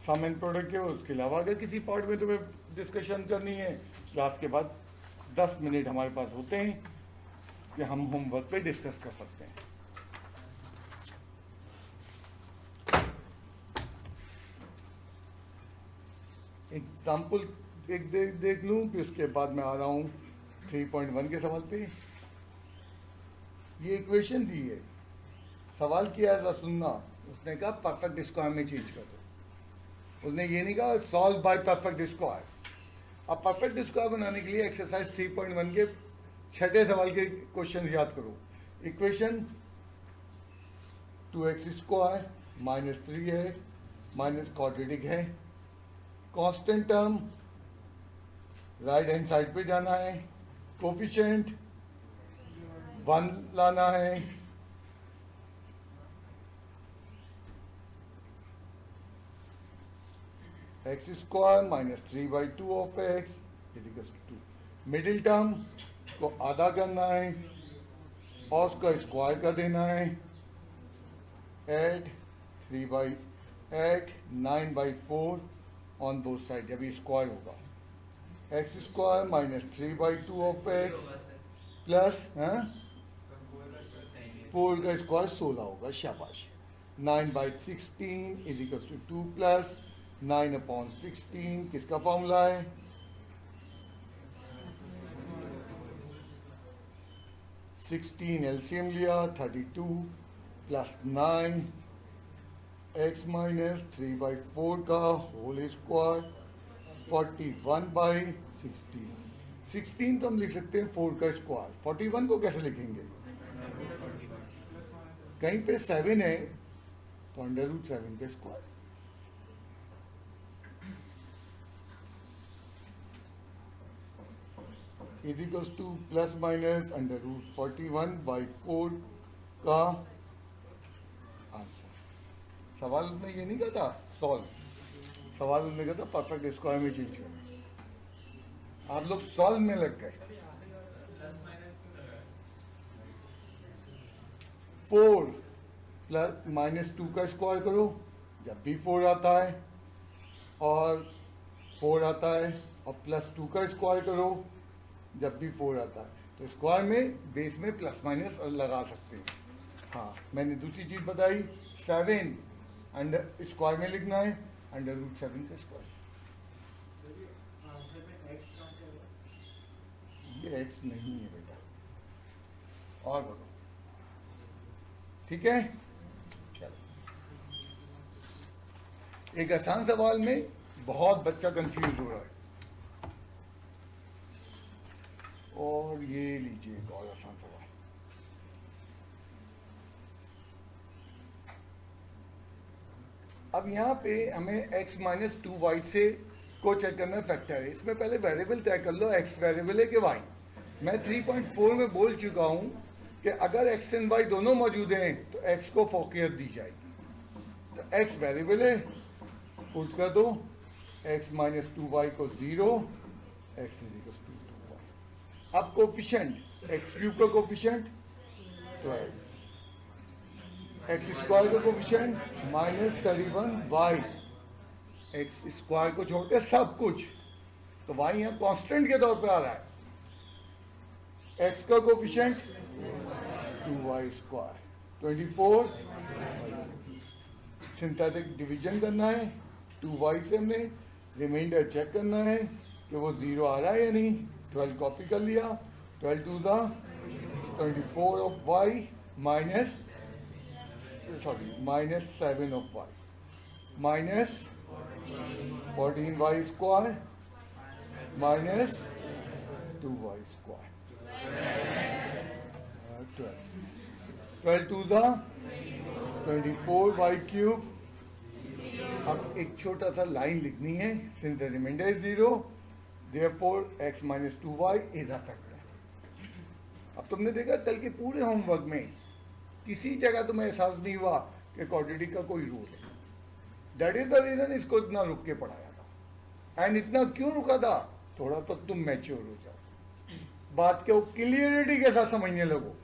सम एंड प्रोडक्ट के, उसके अलावा अगर किसी पार्ट में तुम्हें डिस्कशन करनी है, क्लास के बाद 10 मिनट हमारे पास होते हैं कि हम होमवर्क पे डिस्कस कर सकते हैं। एग्जाम्पल एक देख लूं, फिर उसके बाद मैं आ रहा हूं 3.1 के सवाल पे। ये इक्वेशन दी है, सवाल किया है, सुनना। उसने कहा परफेक्ट स्क्वायर में चेंज कर दो। उसने ये नहीं कहा सॉल्व बाय परफेक्ट स्क्वायर। अब परफेक्ट स्क्वायर बनाने के लिए एक्सरसाइज 3.1 के छठे सवाल के क्वेश्चन याद करो। Equation 2x square minus 3x minus quadratic है, constant term right hand side पे जाना है, कोफिशिएंट 1 लाना है, x square minus 3/2 of x is equal to 2। Middle term को आधा करना है और उसका स्क्वायर कर देना है, 9/4 ऑन बोथ साइड जब ये स्क्वायर होगा। x square minus 3/2 of x plus 4 का स्क्वायर 16 होगा, शाबाश। 9/16 इज इक्वल टू 2 प्लस 9/16 किसका फॉर्मूला है? 16 एलसीएम लिया, 32 प्लस 9 x माइनस 3/4 का होल स्क्वायर 41/16। 16 तो हम लिख सकते हैं 4 का स्क्वायर, 41 को कैसे लिखेंगे? कहीं पे 7 है तो √7 का square. Is equals two plus minus √41/4 का आंसर। सवाल उसने ये नहीं कहा था सॉल्व, सवाल उसने कहा था परफेक्ट स्क्वायर में चेंज करना। आप लोग सॉल्व में लग गए। 4 प्लस माइनस 2 का स्क्वायर करो जब भी 4 आता है, और 4 आता है, और प्लस 2 का स्क्वायर करो जब भी 4 आता है। तो स्क्वायर में बेस में प्लस माइनस लगा सकते हैं। हाँ, मैंने दूसरी चीज बताई, 7 अंडर स्क्वायर में लिखना है, √7 का स्क्वायर। ये x नहीं है बेटा, और बोलो, ठीक है? चलो, एक आसान सवाल में बहुत बच्चा कंफ्यूज हो रहा है, और ये लीजिए एक और आसान सवाल। अब यहाँ पे हमें x माइनस 2y से को चेक करना फैक्टर है। इसमें पहले वेरिएबल तय कर लो, x वेरिएबल है कि y। मैं 3.4 में बोल चुका हूँ कि अगर x एंड y दोनों मौजूद हैं तो x को फोकियत दी जाएगी। तो x वेरिएबल है, पुट कर दो, x माइनस 2y को 0, x is equal to 2y। अब कोफिशिएंट x क्यूब का कोफिशिएंट 12, एक्स स्क्वायर का coefficient minus 31y, x square को छोड़ के सब कुछ, तो y यहाँ कांस्टेंट के तौर पे आ रहा है। x का coefficient 2y square 24, synthetic division करना है, 2y से हमने रिमाइंडर चेक करना है कि वो 0 आ रहा है या नहीं। 12 कॉपी कर लिया, 12 to the 24 of y minus -7 of y, minus 14y square minus 2y square, 12 to the 24y cube। अब एक छोटा सा लाइन लिखनी है, since the remainder is 0, therefore x minus 2y is a factor। अब तुमने देखा कल के पूरे होमवर्क में किसी जगह तुम्हें एहसास नहीं हुआ कि क्वाड्रेटिक का कोई रूल है। दैट इज द रीजन इसको इतना रुक के पढ़ाया था। एंड इतना क्यों रुका था? थोड़ा तो तुम मैच्योर हो जाओ, बात को क्लियरिटी के साथ समझने लगो।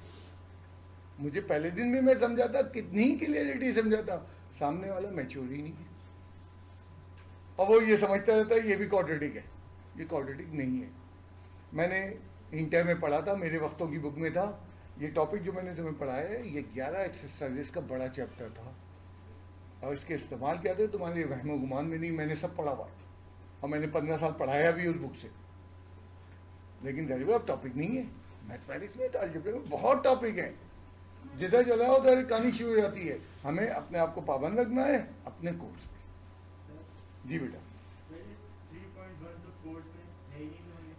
मुझे पहले दिन भी मैं समझा था, कितनी क्लियरिटी समझा था, सामने वाला मैच्योर ही नहीं है। और वो ये समझता रहता है ये भी क्वाड्रेटिक है। ये क्वाड्रेटिक नहीं है। मैंने इंटर में पढ़ा था, मेरे वक्तों की बुक में था। ये टॉपिक जो मैंने तुम्हें पढ़ाया है ये 11 एक्सरसाइजेस का बड़ा चैप्टर था, और इसके इस्तेमाल क्या थे तुम्हारे वहमो गुमान में नहीं, मैंने सब पढ़ा हुआ है और मैंने 15 साल पढ़ाया भी उस बुक से। लेकिन गरीब अब टॉपिक नहीं है। मैथमेटिक्स में तो अलजेब्रा में बहुत टॉपिक है, जिधर चला उधर कहानी शुरू हो जाती है। हमें अपने आप को पाबंद रखना है अपने कोर्स पे। जी बेटा,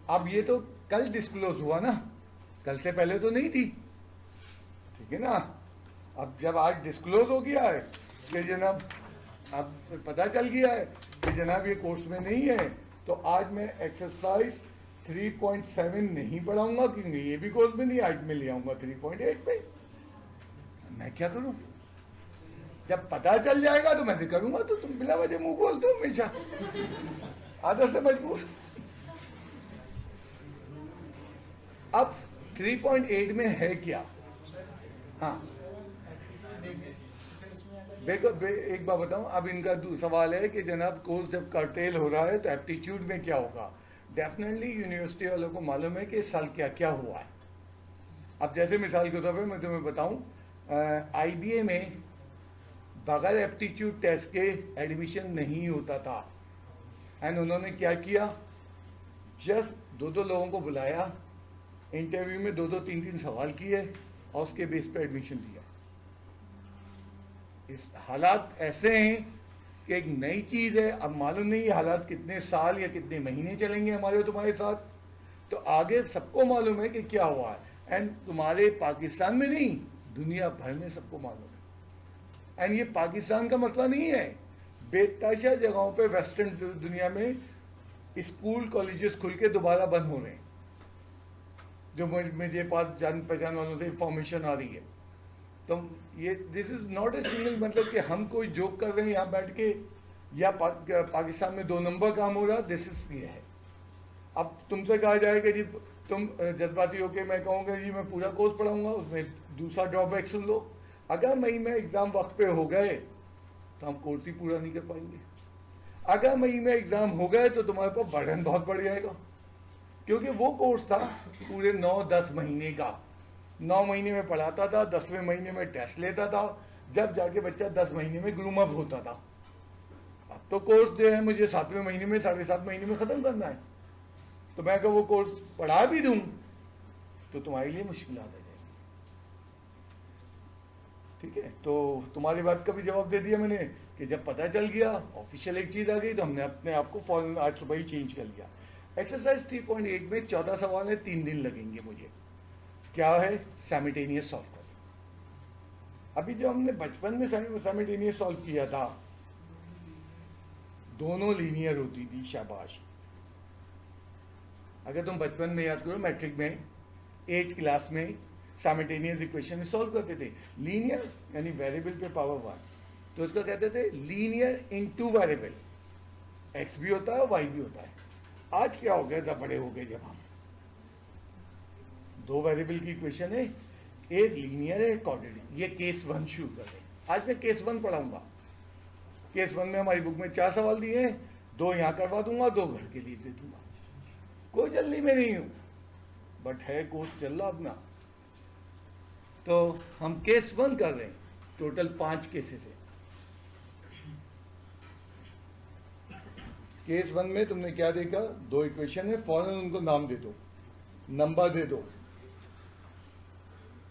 अब ये तो कल डिस्क्लोज हुआ ना, कल से पहले तो नहीं थी, ठीक है ना। अब जब आज डिस्क्लोज हो गया है कि जनाब अब पता चल गया है कि जनाब ये कोर्स में नहीं है, तो आज मैं एक्सरसाइज 3.7 नहीं पढ़ाऊंगा, क्योंकि ये भी कोर्स में नहीं। आज मैं ले आऊंगा 3.8 पे। मैं क्या करूं? जब पता चल जाएगा तो मैं तो करूंगा, तो तुम बिना वजह मुंह बोलते हो हमेशा, आदत से मजबूर। अब 3.8 में है क्या? हाँ देखो एक बात बताऊं, अब इनका सवाल है कि जनाब कोर्स जब कर्टेल हो रहा है तो एप्टीट्यूड में क्या होगा। डेफिनेटली यूनिवर्सिटी वालों को मालूम है कि इस साल क्या क्या हुआ है। अब जैसे मिसाल के तौर पे मैं तुम्हें बताऊं, IBA में बगैर एप्टीट्यूड टेस्ट के एडमिशन नहीं होता था। एंड उन्होंने क्या किया, जस्ट दो लोगों को बुलाया, इंटरव्यू में दो तीन सवाल किए और उसके बेस पे एडमिशन दिया। इस हालात ऐसे हैं कि एक नई चीज़ है। अब मालूम नहीं हालात कितने साल या कितने महीने चलेंगे हमारे और तुम्हारे साथ, तो आगे सबको मालूम है कि क्या हुआ है। एंड तुम्हारे पाकिस्तान में नहीं, दुनिया भर में सबको मालूम है। एंड ये पाकिस्तान का मसला नहीं है, बेतहाशा जगहों पे वेस्टर्न दुनिया में स्कूल कॉलेजेस खुल के दोबारा बंद हो रहे हैं, जो मुझे पास जान पहचान वालों से इंफॉर्मेशन आ रही है। तो ये this is not a single, मतलब कि हम कोई जोक कर रहे हैं यहाँ बैठ के, या पाकिस्तान में 2 नंबर काम हो रहा, दिस इज ये है। अब तुमसे कहा जाएगा जी, तुम जज्बाती होके मैं कहूँगा जी मैं पूरा कोर्स पढ़ाऊंगा, उसमें दूसरा ड्रॉबैक सुन लो। अगर मई में एग्ज़ाम वक्त पे हो गए तो हम कोर्स ही पूरा नहीं कर पाएंगे। अगर मई में एग्ज़ाम हो गए तो तुम्हारे पास बर्डन बहुत बढ़ जाएगा, क्योंकि वो कोर्स था पूरे 9-10 महीने का। 9 महीने में पढ़ाता था, 10वें महीने में टेस्ट लेता था, जब जाके बच्चा 10 महीने में ग्रूम अप होता था। अब तो कोर्स जो है मुझे 7वें महीने में, 7.5 महीने में ख़त्म करना है। तो मैं अगर वो कोर्स पढ़ा भी दूं तो तुम्हारे लिए मुश्किल आ जाएगी। ठीक है, तो तुम्हारी बात का भी जवाब दे दिया मैंने कि जब पता चल गया, ऑफिशियल एक चीज़ आ गई, तो हमने अपने आप को फौरन आज सुबह ही चेंज कर लिया। एक्सरसाइज 3.8 में 14 सवाल है, 3 दिन लगेंगे मुझे। क्या है? साइमल्टेनियस सॉल्व कर। अभी जो हमने बचपन में साइमल्टेनियस सॉल्व किया था, दोनों लीनियर होती थी। शाबाश, अगर तुम बचपन में याद करो, मैट्रिक में 8th क्लास में साइमल्टेनियस इक्वेशन सॉल्व करते थे। लीनियर यानी वेरिएबल पे पावर 1, तो उसको कहते थे लीनियर इन 2 वेरिएबल, एक्स भी होता है वाई भी होता है। आज क्या हो गया, जब बड़े हो गए, जब हम 2 वेरिएबल की इक्वेशन है, एक लीनियर है, क्वाड्रेटिक। ये केस 1 शुरू कर रहे हैं। आज मैं केस 1 पढ़ाऊंगा। केस 1 में हमारी बुक में 4 सवाल दिए हैं, 2 यहाँ करवा दूंगा, 2 घर के लिए दे दूंगा। कोई जल्दी में नहीं हूं, बट है कोर्स चल रहा अपना। तो हम केस 1 कर रहे हैं, टोटल 5 केसेस है। केस 1 में तुमने क्या देखा, 2 इक्वेशन है, फौरन उनको नाम दे दो, नंबर दे दो।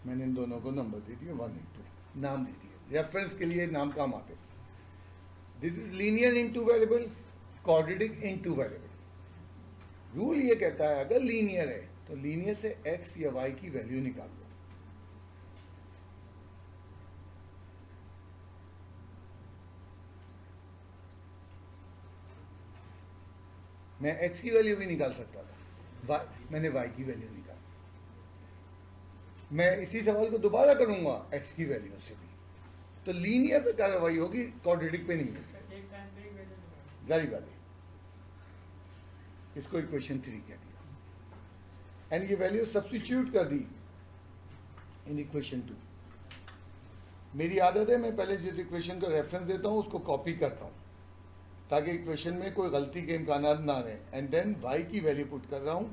मैंने इन दोनों को नंबर दे दिए, 1 और 2 नाम दे दिए, रेफरेंस के लिए नाम काम आते। This is linear in 2 variable, quadratic in 2 variable. Rule ये कहता है अगर लीनियर है तो लीनियर से एक्स या वाई की वैल्यू निकाल लो। मैं एक्स की वैल्यू भी निकाल सकता था, मैंने वाई की वैल्यू निकाली। मैं इसी सवाल को दोबारा करूंगा एक्स की वैल्यू से भी, तो लीनियर पे कार्रवाई होगी, क्वाड्रेटिक पे नहीं होगी। जारी बात है, इसको इक्वेशन 3 कह दिया, एंड ये वैल्यू सब्स्टिट्यूट कर दी इन इक्वेशन 2। मेरी आदत है मैं पहले जिस इक्वेशन का रेफरेंस देता हूं उसको कॉपी करता हूं, ताकि इक्वेशन में कोई गलती के इम्कान ना रहे। एंड देन y की वैल्यू पुट कर रहा हूँ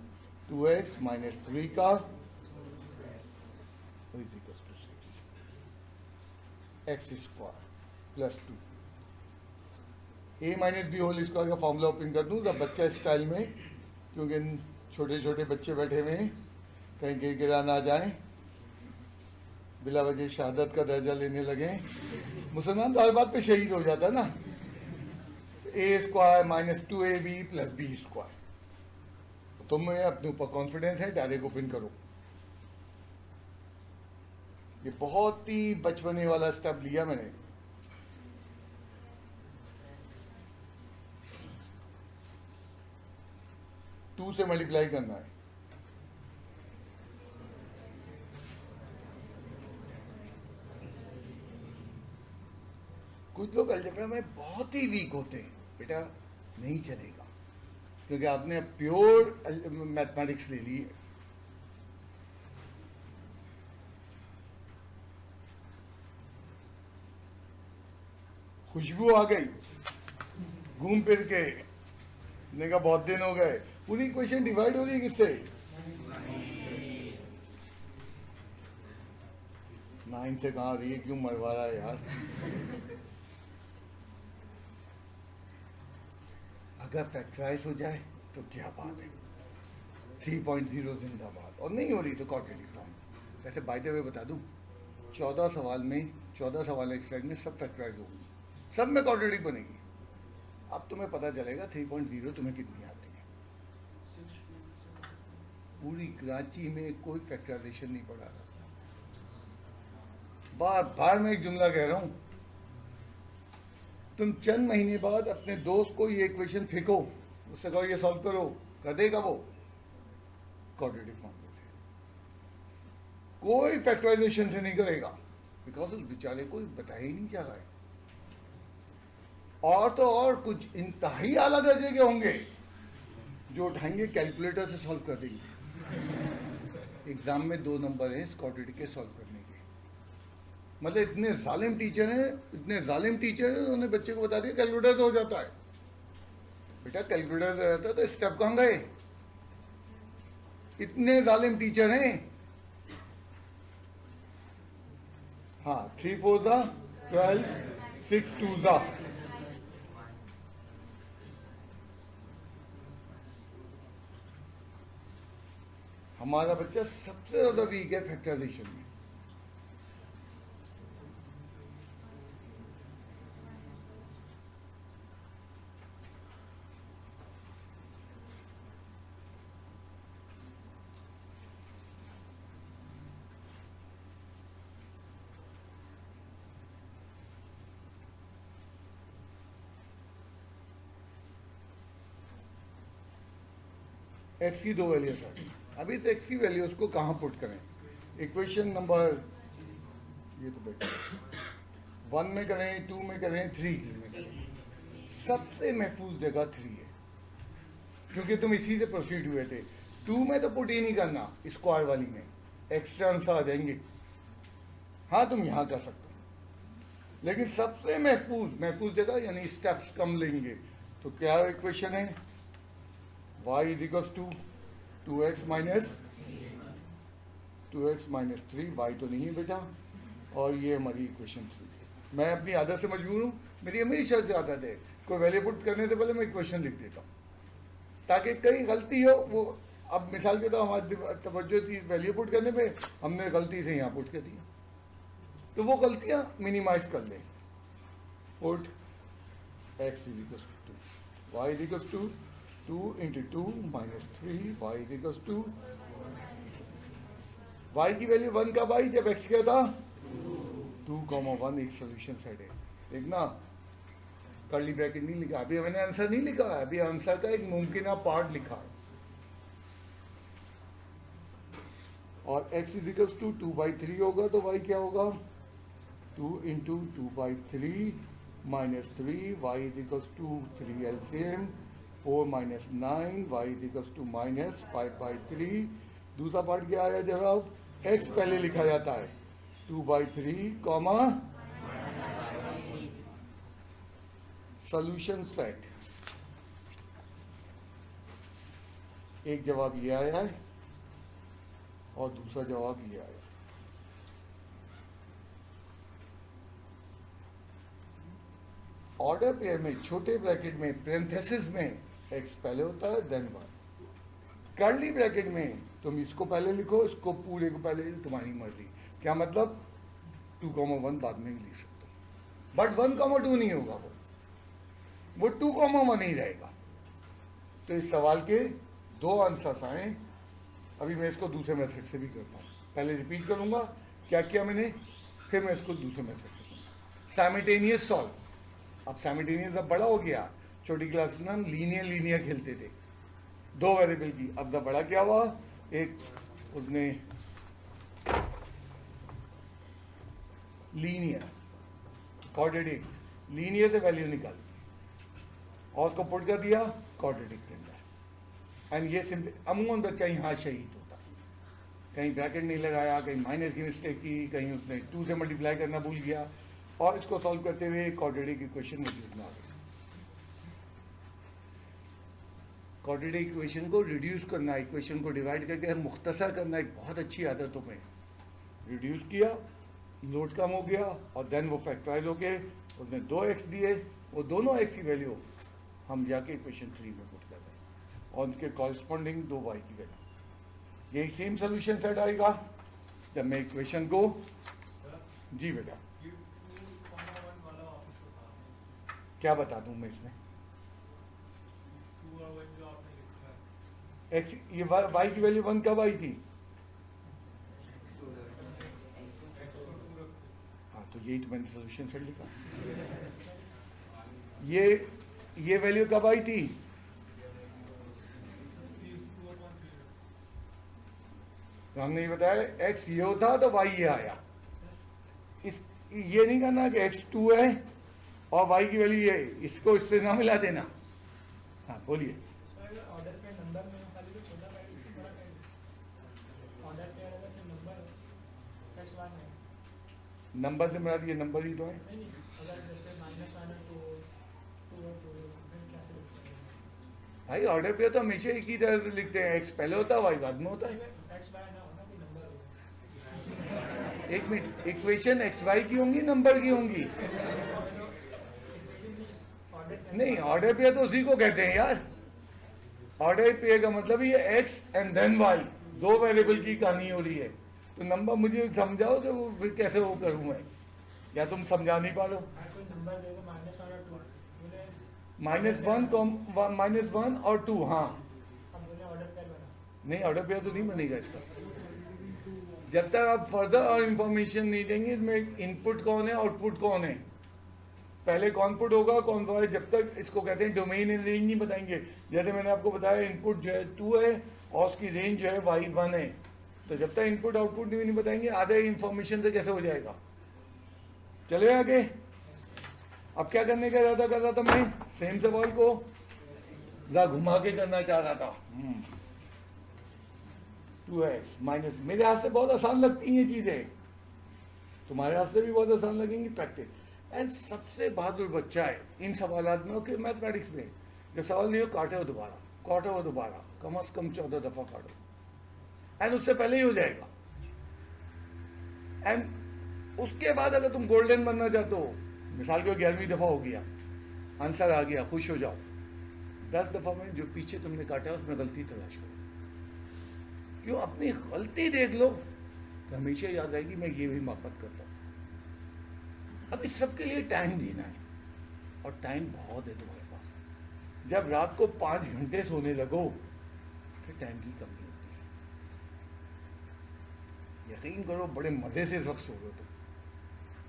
2x माइनस 3 का is equal to 6 x square plus 2 a minus b whole square का फॉर्मूला ओपन कर दूँ जब बच्चा स्टाइल में, क्योंकि छोटे छोटे बच्चे बैठे हुए हैं, कहीं गिर गिरा ना जाए, बिला वजह शहादत का दर्जा लेने लगे। मुसलमान तो हर बात पे शहीद हो जाता है ना। A square minus 2ab plus B square. तुम्हें अपने ऊपर कॉन्फिडेंस है, डायरेक्ट ओपन करो। ये बहुत ही बचपने वाला स्टेप लिया मैंने। टू से मल्टीप्लाई करना है। कुछ लोग अलजेब्रा में बहुत ही वीक होते हैं, बेटा नहीं चलेगा, क्योंकि आपने प्योर मैथमेटिक्स ले ली है। खुशबू आ गई घूम फिर के, ने कहा बहुत दिन हो गए। पूरी क्वेश्चन डिवाइड हो रही है किससे? 9 से कहाँ आ रही है, क्यों मरवा रहा है यार। अगर फैक्टराइज हो जाए तो क्या बात है, 3.0 जिंदाबाद। और नहीं हो रही तो क्वाड्रेटिक फॉर्म। वैसे बाय द वे बता दूं, 14 सवाल एक स्लाइड में सब फैक्टराइज होगी, सब में क्वाड्रेटिक बनेगी। अब तुम्हें पता चलेगा 3.0 तुम्हें कितनी आती है। पूरी कराची में कोई फैक्टराइजेशन नहीं पढ़ा रहा। बार बार मैं एक जुमला कह रहा हूं, तुम चंद महीने बाद अपने दोस्त को ये इक्वेशन फेंको, उससे कहो ये सॉल्व करो, कर देगा वो क्वाड्रेटिक फॉर्मूले से। कोई फैक्टराइजेशन से नहीं करेगा, बिकॉज उस बेचारे को बता ही नहीं जा रहा है। और तो और कुछ इंतहाई आला दर्जे के होंगे जो उठाएंगे कैलकुलेटर से सॉल्व कर देंगे। एग्जाम में 2 नंबर हैं क्वाड्रेटिक के सॉल्व करने के। मतलब इतने जालिम टीचर हैं, उन्होंने बच्चे को बता दिया कैलकुलेटर से हो जाता है। बेटा कैलकुलेटर से रहता तो स्टेप कहां गए? इतने जालिम टीचर हैं। हाँ, 3 4 12, 6 2 हमारा बच्चा सबसे ज्यादा वीक है फैक्टराइजेशन में। एक्स की 2 वैल्यूज है। अभी इस एक्स की वैल्यूज को कहाँ पुट करें? इक्वेशन नंबर, ये तो बेटा 1 में करें, 2 में करें, 3 में करें। सबसे महफूज जगह 3 है, क्योंकि तुम इसी से प्रोसीड हुए थे। 2 में तो पुट ही नहीं करना, स्क्वायर वाली में एक्स्ट्रा आंसर आ जाएंगे। हाँ तुम यहाँ कर सकते हो, लेकिन सबसे महफूज जगह यानी स्टेप्स कम लेंगे। तो क्या इक्वेशन है? y is equal to 2x minus 3, y तो नहीं है बेटा, और ये हमारी इक्वेशन 3। मैं अपनी आदत से मजबूर हूँ, मेरी हमेशा से आदत है कोई वैल्यू पुट करने से पहले मैं इक्वेशन लिख देता हूँ, ताकि कहीं गलती हो वो। अब मिसाल के तो हमारी तवज्जो थी वैल्यू पुट करने पे, हमने गलती से यहाँ पुट कर दिया, तो वो गलतियाँ मिनिमाइज कर लें। Put x is equal to y is equal to 2 into 2 minus 3, y is equals to, y की वैल्यू 1 का y जब x क्या था 2,1। एक सोल्यूशन सेट है, देखना कर्ली ब्रैकेट नहीं लिखा, अभी मैंने आंसर नहीं लिखा है, अभी आंसर का एक मुमकिन पार्ट लिखा है। और x इज इक्वल्स टू 2/3 होगा, तो y क्या होगा 2 into 2/3 minus 3, y is equals to 3 LCM 4 minus 9, y is equals to minus 5/3। दूसरा पार्ट क्या आया जवाब? x पहले लिखा जाता है 2/3, सॉल्यूशन सेट, एक जवाब ये आया है और दूसरा जवाब ये आया। ऑर्डर पेयर में छोटे ब्रैकेट में पेरेंथेसिस में एक्स पहले होता है देन वन, कर्ली ब्रैकेट में तुम इसको पहले लिखो, इसको पूरे को पहले लिखो, तुम्हारी मर्जी। क्या मतलब 2,1 बाद में भी लिख सकते हो, बट 1,2 नहीं होगा, वो 2,1 ही रहेगा। तो इस सवाल के दो आंसर्स आए। अभी मैं इसको दूसरे मेथड से भी करता हूँ, पहले रिपीट करूंगा क्या किया मैंने, फिर मैं इसको दूसरे मेथड से करूँगा। साइमल्टेनियस सॉल्व, अब साइमल्टेनियस अब बड़ा हो गया, छोटी क्लास में हम लीनियर खेलते थे दो वेरिएबल की। अब जब बड़ा क्या हुआ, एक उसने लीनियर क्वाड्रेटिक लीनियर से वैल्यू निकाल और उसको पुट कर दिया क्वाड्रेटिक के अंदर। एंड ये सिंपल अमूमन बच्चा यहाँ शहीद होता, कहीं ब्रैकेट नहीं लगाया, कहीं माइनस की मिस्टेक की, कहीं उसने 2 से मल्टीप्लाई करना भूल गया, और इसको सॉल्व करते हुए क्वाड्रेटिक इक्वेशन वजूद में आ गई। क्वाड्रेटिक इक्वेशन को रिड्यूस करना, इक्वेशन को डिवाइड करके मुख्तसर करना एक बहुत अच्छी आदत हो गई। रिड्यूस किया, लोड कम हो गया, और देन वो फैक्टराइज हो गए, उसने 2x दिए, वो दोनों x की वैल्यू हम जाके इक्वेशन 3 में पुट कर दें और उनके कॉरस्पॉन्डिंग 2y की वैल्यू, यही सेम सोल्यूशन सेट आएगा जब मैं इक्वेशन को, जी बेटा क्या बता दूं मैं इसमें, x ये y की वैल्यू 1 कब आई थी, हाँ तो यही तो मैंने सोल्यूशन सेट लिखा। ये वैल्यू कब आई थी, हमने ये बताया x ये होता तो y ये आया। इस ये नहीं करना कि x 2 है और y की वैल्यू ये, इसको इससे ना मिला देना। हाँ बोलिए। ऑर्डर पे नंबर में खाली तो छोटा वैल्यू की बड़ा वैल्यू, ऑर्डर पे अगर से नंबर x1 है, नंबर से मिला दिए, नंबर ही तो है। नहीं अगर जैसे -1 है तो 2 और 2 फिर कैसे लिखते हैं भाई ऑर्डर पे तो हमेशा एक ही तरह से लिखते हैं, x पहले होता है y बाद में होता है। x1 ना होना कोई नंबर होगा। एक मिनट, इक्वेशन एक्स वाई की होंगी नंबर की होंगी, नहीं ऑर्डर पेयर तो उसी को कहते हैं यार। ऑर्डर पेयर का मतलब ये एक्स एंड देन वाई, दो वेरिएबल की कहानी हो रही है। तो नंबर मुझे समझाओ कि वो फिर कैसे वो करूं मैं, या तुम समझा नहीं पा रहे हो। कोई नंबर दे दो -1 और 2 बोले -1 और 2, हाँ हम बोले ऑर्डर पेयर बना, नहीं ऑर्डर पेयर तो नहीं बनेगा इसका, जब तक आप फर्दर और इंफॉर्मेशन नहीं देंगे इसमें इनपुट कौन है आउटपुट कौन है, पहले कौन पुट होगा कौन है, जब तक इसको कहते हैं डोमेन इन रेंज नहीं बताएंगे। जैसे मैंने आपको बताया इनपुट जो है 2 है और उसकी रेंज जो है y1 है, तो जब तक इनपुट आउटपुट नहीं बताएंगे आधे इंफॉर्मेशन से कैसे हो जाएगा। चले आगे, अब क्या करने का इरादा कर रहा था मैं, सेम सवाल को जरा घुमा के करना चाह रहा था। 2x माइनस, मेरे हाथ से बहुत आसान लगती हैं चीजें, तुम्हारे हाथ से भी बहुत आसान लगेंगी प्रैक्टिस। एंड सबसे बहादुर बच्चा है इन सवालात में कि मैथमेटिक्स में जब सवाल नहीं हो काटे हो दोबारा, कम से कम 14 दफा काटो, एंड उससे पहले ही हो जाएगा। एंड उसके बाद अगर तुम गोल्डन बनना चाहते हो, मिसाल के 11वीं दफा हो गया, आंसर आ गया, खुश हो जाओ। 10 दफा में जो पीछे तुमने काटा है उसमें गलती तलाश करो, क्यों अपनी गलती देख लो तो हमेशा याद आएगी मैं ये भी माफत करता हूँ। अब इस सब के लिए टाइम देना है, और टाइम बहुत है तुम्हारे पास। जब रात को 5 घंटे सोने लगो फिर टाइम की कमी होती है। यकीन करो बड़े मजे से इस वक्त सो रहे हो तुम,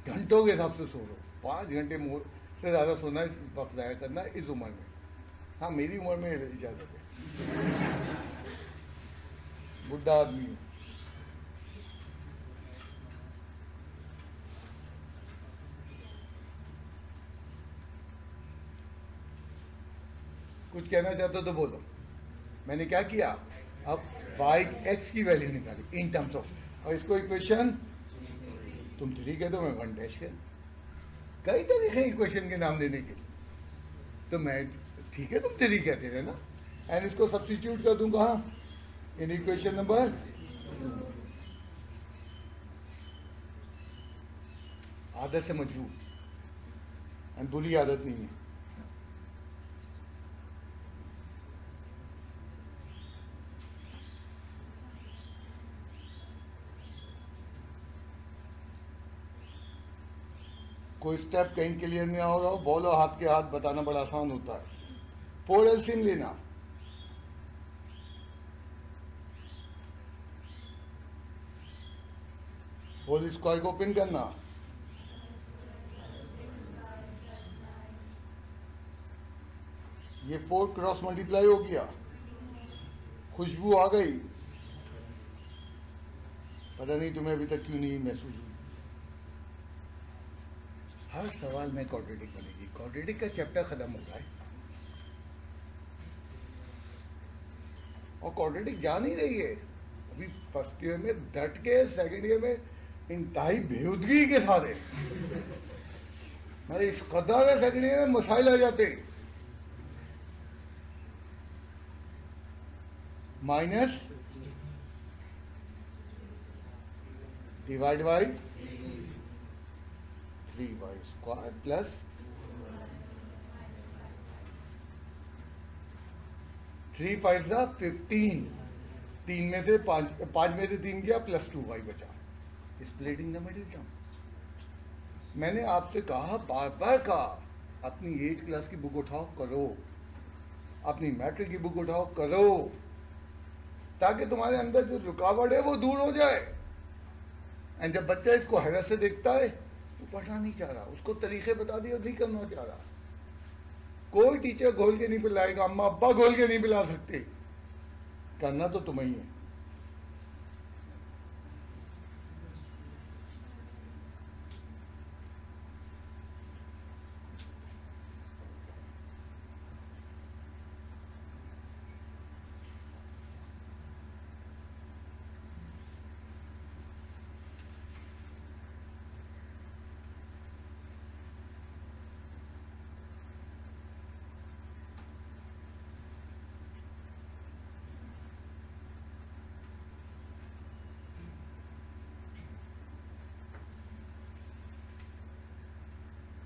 घंटों के हिसाब से सो रहे हो। 5 घंटे से ज़्यादा सोना वक्त ज़ाया करना इस उम्र में, हाँ मेरी उम्र में इजाज़त है, बुढ़ा आदमी हूँ। कुछ कहना चाहते हो तो बोलो। मैंने क्या किया, अब y x की वैल्यू निकाली इन टर्म्स ऑफ, और इसको इक्वेशन तुम 3 कह दो, मैं 1 डैश कह, कई तरीके हैं इक्वेशन के नाम देने के लिए। तो मैं ठीक है, तुम 3 कहते रहे ना, एंड इसको सब्स्टिट्यूट कर दूं कहाँ, इन इक्वेशन नंबर, आदत से मजबूर, एंड बुरी आदत नहीं है। कोई स्टेप कहीं क्लियर नहीं हो रहा हो, बॉल और हाथ के हाथ बताना बड़ा आसान होता है। 4 एलसीएम लेना, होल स्क्वायर को ओपन करना, ये 4 क्रॉस मल्टीप्लाई हो गया, खुशबू आ गई, पता नहीं तुम्हें अभी तक क्यों नहीं महसूस हुई। हर सवाल में क्वाड्रेटिक बनेगी, क्वाड्रेटिक का चैप्टर खत्म हो रहा है और क्वाड्रेटिक जा नहीं रही है। अभी फर्स्ट ईयर में डट के, सेकंड ईयर में इंतहाई बेहूदगी के साथ है, इस कदर है सेकंड ईयर में मसाइल आ जाते, minus divide by 3y square plus 3 5 जा 15, 3 में से 5 में से 3 गया, प्लस 2y बचा, स्प्लिटिंग द मिडिल टर्म। मैंने आपसे कहा, बार बार कहा, अपनी 8 क्लास की बुक उठाओ करो, अपनी मैट्रिक की बुक उठाओ करो, ताकि तुम्हारे अंदर जो रुकावट है वो दूर हो जाए। एंड जब बच्चा इसको हैरत से देखता है, वो पढ़ना नहीं चाह रहा, उसको तरीके बता दिए, नहीं करना चाह रहा, कोई टीचर घोल के नहीं पिलाएगा, अम्मा अब्बा घोल के नहीं पिला सकते, करना तो तुम्हें ही है।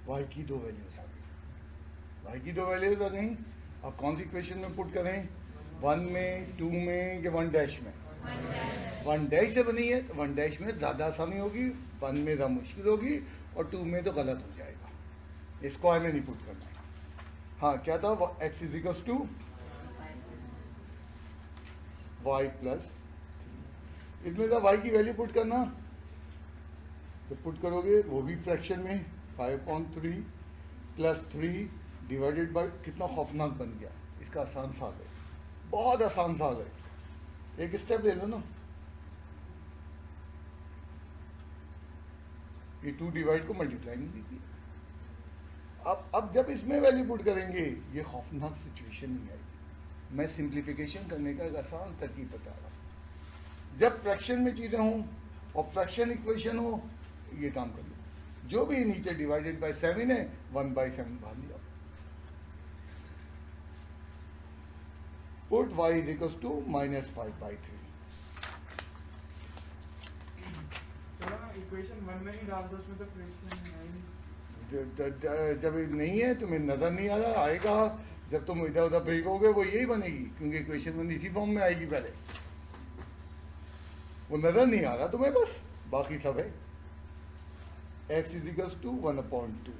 y की 2 वैल्यूज आ गई, y की 2 वैल्यूज आ गई। अब कौन सी इक्वेशन में पुट करें, 1 में, 2 में या 1 डैश में? 1 डैश से बनी है तो 1 डैश में ज़्यादा आसानी होगी, 1 में ज़्यादा मुश्किल होगी और 2 में तो गलत हो जाएगा, स्क्वायर में नहीं पुट करना। हाँ क्या था, x is equal to y plus, इसमें था y की वैल्यू पुट करना, तो पुट करोगे वो भी फ्रैक्शन में, 5/3 प्लस 3 डिवाइडेड बाई, कितना खौफनाक बन गया। इसका आसान साल है, बहुत आसान साल है, एक स्टेप ले लो ना, ये 2 डिवाइड को मल्टीप्लाई नहीं कीजिए। अब जब इसमें वैल्यू पुट करेंगे ये खौफनाक सिचुएशन नहीं आएगी। मैं सिंप्लीफिकेशन करने का एक आसान तरकीब बता रहा हूँ। जब फ्रैक्शन में चीज़ें हों और फ्रैक्शन इक्वेशन हो, ये काम कर लो, जो भी नीचे डिवाइडेड बाय 7 है 1/7 बाहर ले आओ, put y is equal to -5/3। Equation 1 में ही डाल दो, उसमें तो फ्रैक्शन है ही नहीं। जब नहीं है तुम्हें नजर नहीं आ रहा, आएगा जब तुम इधर उधर फेंकोगे वो यही बनेगी, क्योंकि इक्वेशन में इसी फॉर्म में आएगी, पहले वो नजर नहीं आ रहा तुम्हें, बस बाकी सब है। x is equal to 1/2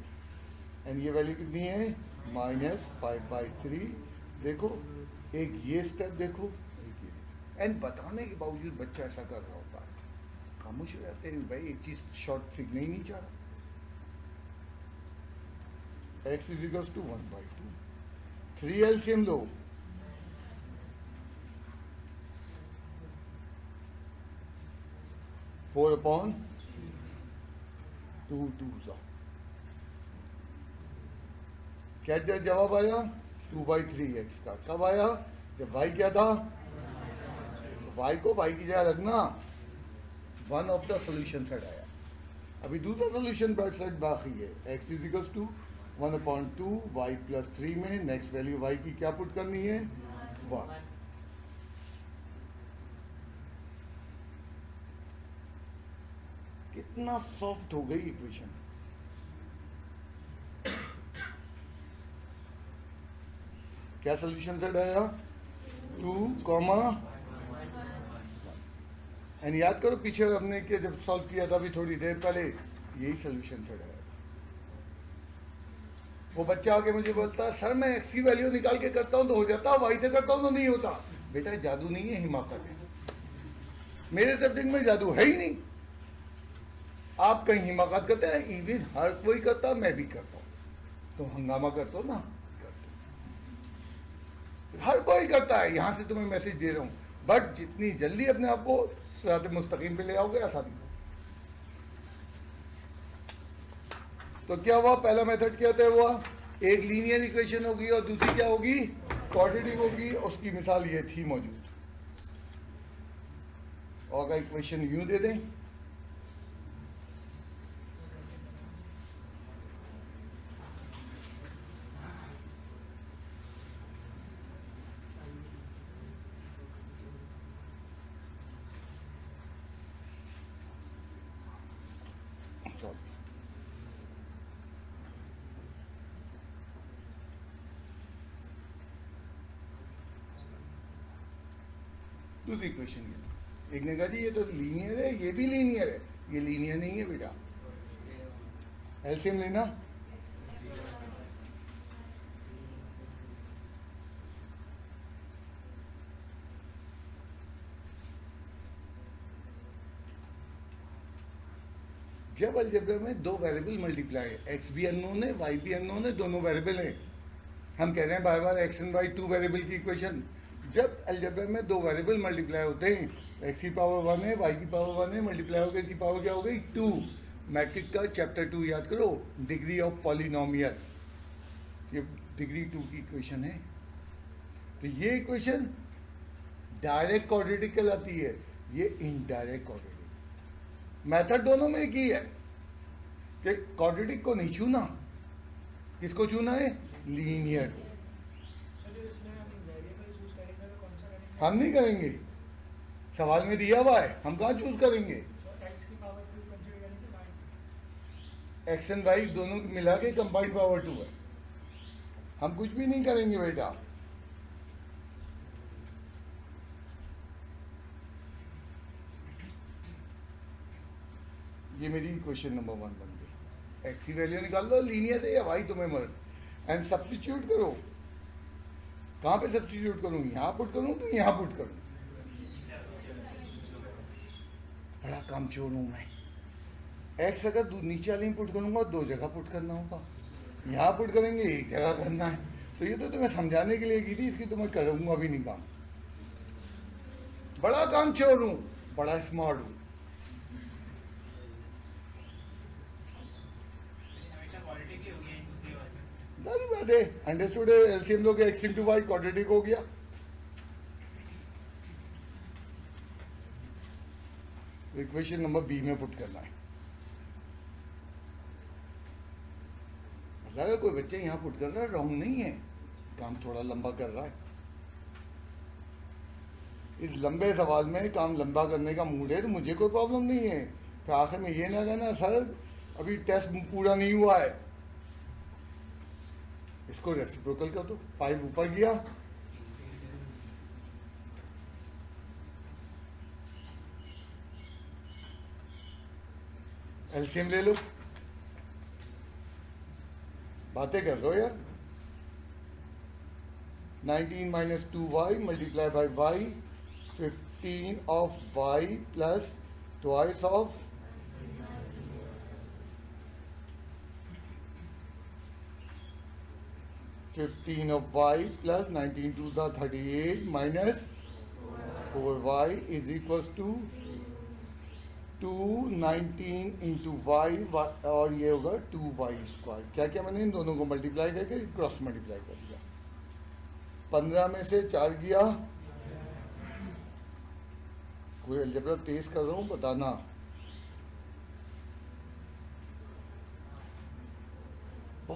and ये वैल्यू कितनी है, -5/3। देखो एक ये स्टेप देखो, एक ये, एंड बताने के बावजूद बच्चा ऐसा कर रहा होता है, खामोश हो जाते हैं, भाई एक चीज शॉर्ट सीखने ही नहीं चाह रहा। x is equal to 1/2, 3 LCM लो, फोर अपॉन 2 2 क्या जवाब आया, 2/3x का। कब आया, जब y क्या था, y को y की जगह रखना, one of the solution set आया। अभी दूसरा सोल्यूशन बैक साइड बाकी है, x is equal to 1/2 y plus 3 में नेक्स्ट वैल्यू y की क्या पुट करनी है 1। कितना सॉफ्ट हो गई इक्वेशन। क्या सोल्यूशन सेट आया 2, एंड याद करो पीछे हमने के जब सॉल्व किया था अभी थोड़ी देर पहले यही सोल्यूशन सेट आया था। वो बच्चा आके मुझे बोलता है सर मैं एक्स की वैल्यू निकाल के करता हूं तो हो जाता, वाई से करता हूं तो नहीं होता। बेटा जादू नहीं है, हिमाकत है। मेरे सब्जेक्ट में जादू है ही नहीं। आप कहीं हिमाकत करते हैं, इवन हर कोई करता, मैं भी करता हूं। तो हंगामा करता हो ना, हर कोई करता है। यहां से तुम्हें मैसेज दे रहा हूं, बट जितनी जल्दी अपने आप को सिरात मुस्तकीम पे ले आओगे आसानी। तो क्या हुआ, पहला मेथड क्या तय हुआ, एक लीनियर इक्वेशन होगी और दूसरी क्या होगी क्वाड्रेटिक होगी। उसकी मिसाल ये थी मौजूद। और अगर इक्वेशन यूं दे दें, दूसरी इक्वेशन एक ने कहा जी ये तो लीनियर है, ये भी लीनियर है। ये लीनियर नहीं है बेटा, एलसीएम लेना। जब अलजेब्रा में दो वेरिएबल मल्टीप्लाई, एक्स भी अननोन है, वाई भी अननोन है, दोनों वेरिएबल हैं। हम कह रहे हैं बार बार x and y two variable की इक्वेशन। जब अलजेब्रा में दो वेरिएबल मल्टीप्लाई होते हैं, एक्स की पावर 1 है, वाई की पावर 1 है, मल्टीप्लाई हो गई की पावर क्या हो गई 2। मैट्रिक का चैप्टर 2 याद करो, डिग्री ऑफ पॉलिनोमियल। ये डिग्री 2 की इक्वेशन है। तो ये इक्वेशन डायरेक्ट क्वाड्रेटिक कहलाती है, ये इनडायरेक्ट क्वाड्रेटिक। मेथड दोनों में एक ही है कि क्वाड्रेटिक को नहीं छूना। किसको छूना है, लीनियर। हम नहीं करेंगे, सवाल में दिया हुआ है, हम कहाँ चूज करेंगे। एक्स एंड वाई दोनों मिला के कंबाइंड पावर 2 है। हम कुछ भी नहीं करेंगे बेटा। ये मेरी क्वेश्चन नंबर 1 बन गई। एक्स की वैल्यू निकाल दो, लीनियर है या वाई तुम्हें मर्द, एंड सब्स्टिट्यूट करो। कहाँ पे सब्स्टिट्यूट करूँ, यहाँ पुट करूँ तो यहाँ पुट करूँ। बड़ा काम चोर हूँ मैं। एक्स अगर नीचे वाली पुट करूँगा दो जगह पुट करना होगा, यहाँ पुट करेंगे एक जगह करना है। तो ये तो तुम्हें समझाने के लिए की थी, इसकी तो मैं करूँगा भी नहीं काम। बड़ा काम चोर हूँ, बड़ा स्मार्ट हूँ। सारी बात है, अंडरस्टूड है। एलसीएम लोगे एक्स इंटू वाई क्वाड्रेटिक हो गया। इक्वेशन नंबर बी में पुट करना है। मतलब कोई बच्चे यहाँ पुट कर रहा है, रॉन्ग नहीं है, काम थोड़ा लंबा कर रहा है। इस लंबे सवाल में काम लंबा करने का मूड है तो मुझे कोई प्रॉब्लम नहीं है। फिर आखिर में ये ना कहना सर अभी टेस्ट पूरा नहीं हुआ है। इसको रेसिप्रोकल कर दो, 5 ऊपर गया, एलसीएम ले लो। बातें कर लो यार। 19 minus 2y multiply by y, 15 of y plus twice of 15 of y plus 19 to the 38 minus 4y is equals to 219 into y और ये होगा 2y स्क्वायर। क्या क्या मैंने इन दोनों को मल्टीप्लाई करके क्रॉस मल्टीप्लाई कर दिया। 15 में से 4 गया। कोई अलजेब्रा तेज कर रहा हूँ बताना।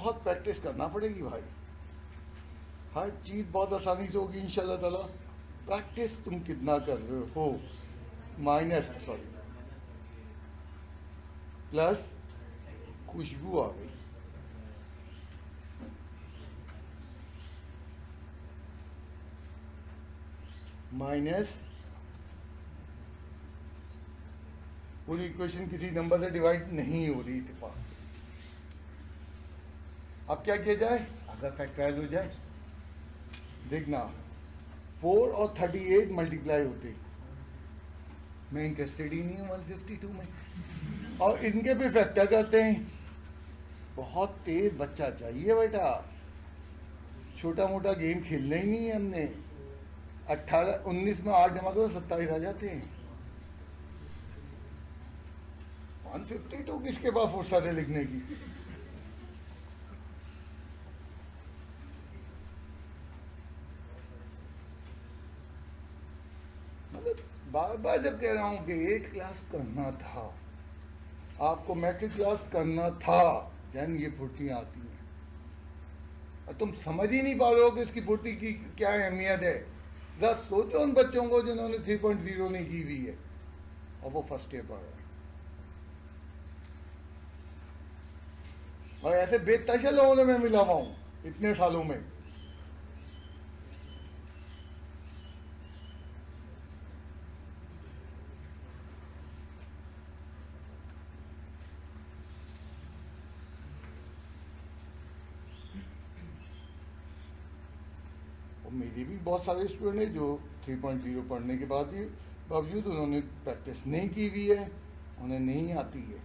बहुत प्रैक्टिस करना पड़ेगी भाई, हर चीज़ बहुत आसानी से होगी इंशाल्लाह ताला। प्रैक्टिस तुम कितना कर रहे हो, प्लस खुशबू आ गई, माइनस पूरी इक्वेशन किसी नंबर से डिवाइड नहीं हो रही इत्तेफाक से। अब क्या किया जाए, अगर फैक्टराइज हो जाए, देखना 4 और 38 मल्टीप्लाई होते, मैं इंटरेस्टेड ही नहीं हूँ 152 में, और इनके भी फैक्टर करते हैं। बहुत तेज बच्चा चाहिए बेटा, छोटा मोटा गेम खेलना ही नहीं है हमने। 19 में 8 जमा करो 27 आ जाते हैं। 152 किसके पास फुर्सत है लिखने की। मतलब बार बार जब कह रहा हूं कि 8 क्लास करना था, आपको मैट्रिक क्लास करना था, जैन ये फुर्तियां आती हैं और तुम समझ ही नहीं पा रहे हो कि इसकी फुर्ती की क्या अहमियत है। जरा सोचो उन बच्चों को जिन्होंने 3.0 नहीं की हुई है और वो फर्स्ट ईयर पढ़ रहे हैं, और ऐसे बेतहाशा लोगों ने मैं मिला हुआ हूं इतने सालों में। और मेरे भी बहुत सारे स्टूडेंट हैं जो 3.0 पढ़ने के बाद भी बावजूद उन्होंने प्रैक्टिस नहीं की हुई है, उन्हें नहीं आती है।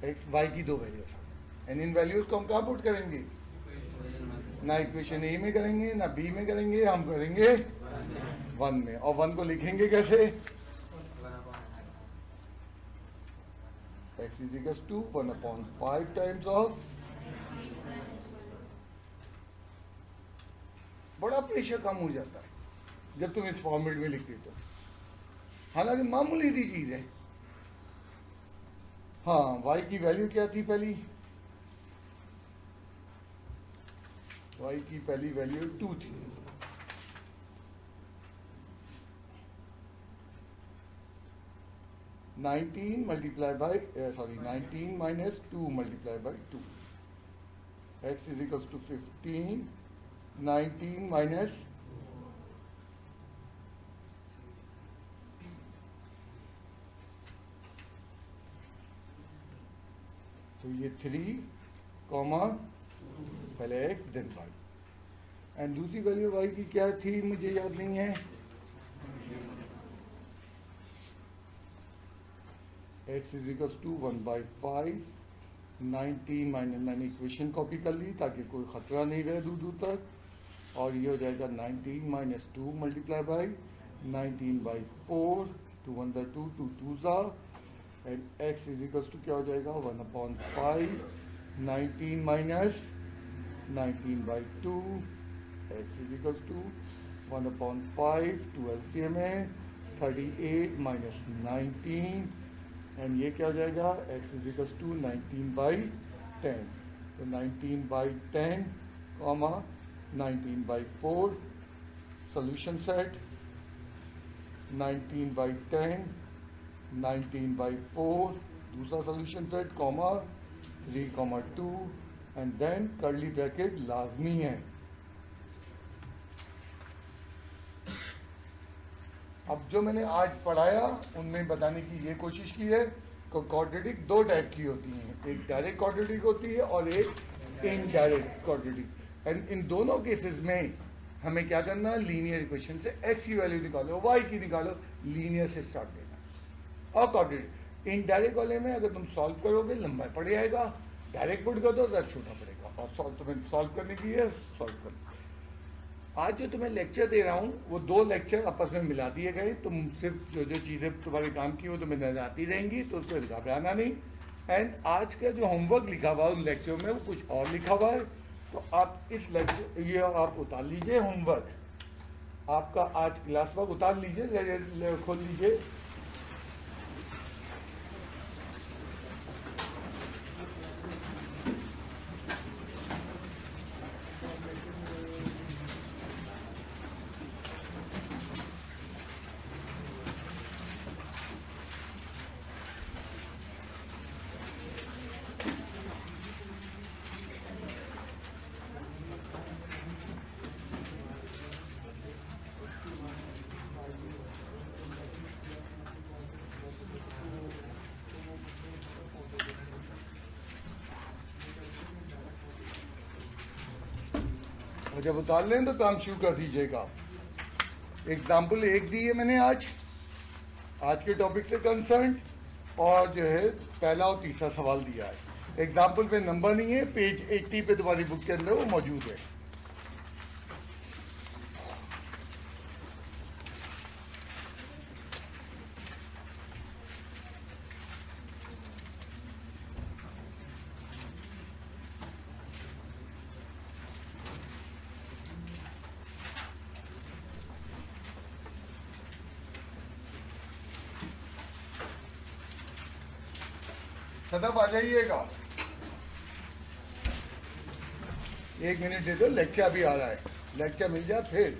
एक्स वाई की 2 वैल्यूज एंड इन वैल्यूज को हम कहाँ पुट करेंगे, ना इक्वेशन ए में करेंगे ना बी में करेंगे, हम करेंगे 1 में। और 1 को लिखेंगे कैसे, x is equal to 1/5 times of, बड़ा प्रेशर कम हो जाता है जब तुम इस फॉर्मेट में लिखते हो। हालांकि मामूली सी चीज है। हाँ, y की वैल्यू क्या थी पहली, y की पहली वैल्यू 2 थी। Nineteen minus 2 multiply by 2, x is equal to 15, 19 minus तो ये 3, पहले x देन y, एंड दूसरी वैल्यू y की क्या थी मुझे याद नहीं है, x is equal to 1/5, 19 minus, मैंने इक्वेशन कॉपी कर ली ताकि कोई खतरा नहीं रहे दूर दूर तक, और ये हो जाएगा 19 माइनस 2 मल्टीप्लाई बाई 19/4, 2 अंदर 2, 2 2 and x is equal to क्या हो जाएगा 1/5, 19 minus 19/2, x is equal to 1/5, 2 LCM है 38 माइनस 19, एंड ये क्या हो जाएगा x इज इक्वल टू 19/10, तो 19/10 कॉमा 19/4, सोल्यूशन सेट 19/10, 19/4, दूसरा solution set comma 3, 2 and then curly bracket लाजमी है। अब जो मैंने आज पढ़ाया उनमें बताने की ये कोशिश की है कि क्वाड्रेटिक 2 टाइप की होती हैं, एक डायरेक्ट क्वाड्रेटिक होती है और एक इनडायरेक्ट क्वाड्रेटिक, एंड इन दोनों केसेस में हमें क्या करना है, लीनियर इक्वेशन से x की वैल्यू निकालो, y की निकालो, लीनियर से स्टार्ट देना। और क्वाड्रेटिक इनडायरेक्ट वाले में अगर तुम सॉल्व करोगे लंबा पड़ जाएगा, डायरेक्ट पुट कर दो तो छोटा पड़ेगा, और तुम्हें सॉल्व करने की है सॉल्व कर। आज जो तुम्हें लेक्चर दे रहा हूँ वो 2 लेक्चर आपस में मिला दिए गए, तुम सिर्फ जो जो चीज़ें तुम्हारे काम की वो तुम्हें नजर आती रहेंगी, तो उसमें घबराना नहीं। एंड आज का जो होमवर्क लिखा हुआ है उन लेक्चर में वो कुछ और लिखा हुआ है, तो आप इस लेक्चर ये आप उतार लीजिए, होमवर्क आपका आज क्लास वर्क उतार लीजिए, खोल लीजिए। और जब उतार लें तो काम शुरू कर दीजिएगा। एग्जाम्पल एक दी है मैंने आज के टॉपिक से कंसर्न, और जो है पहला और तीसरा सवाल दिया है। एग्जाम्पल पे नंबर नहीं है, पेज 80 पे तुम्हारी बुक के अंदर वो मौजूद है। सदब आ जाइएगा, 1 मिनट दे दो, लेक्चर भी आ रहा है। लेक्चर मिल जाए फिर,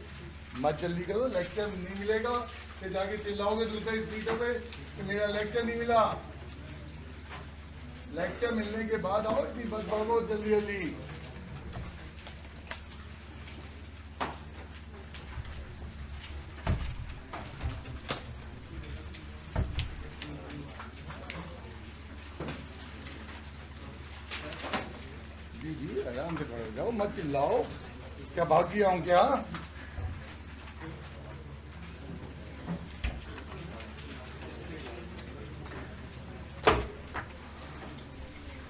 मत जल्दी करो। लेक्चर नहीं मिलेगा फिर जाके चिल्लाओगे दूसरे सीटों पे कि मेरा लेक्चर नहीं मिला। लेक्चर मिलने के बाद आओ, इतनी बस भागो जल्दी जल्दी। जी जी आराम से खड़े हो जाओ, मत चिल्लाओ। क्या भाग गया हूँ क्या?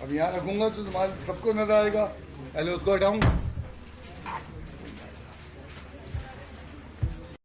अब यहाँ रखूंगा तो तुम्हारे सबको नजर आएगा। पहले उसको हटाऊं।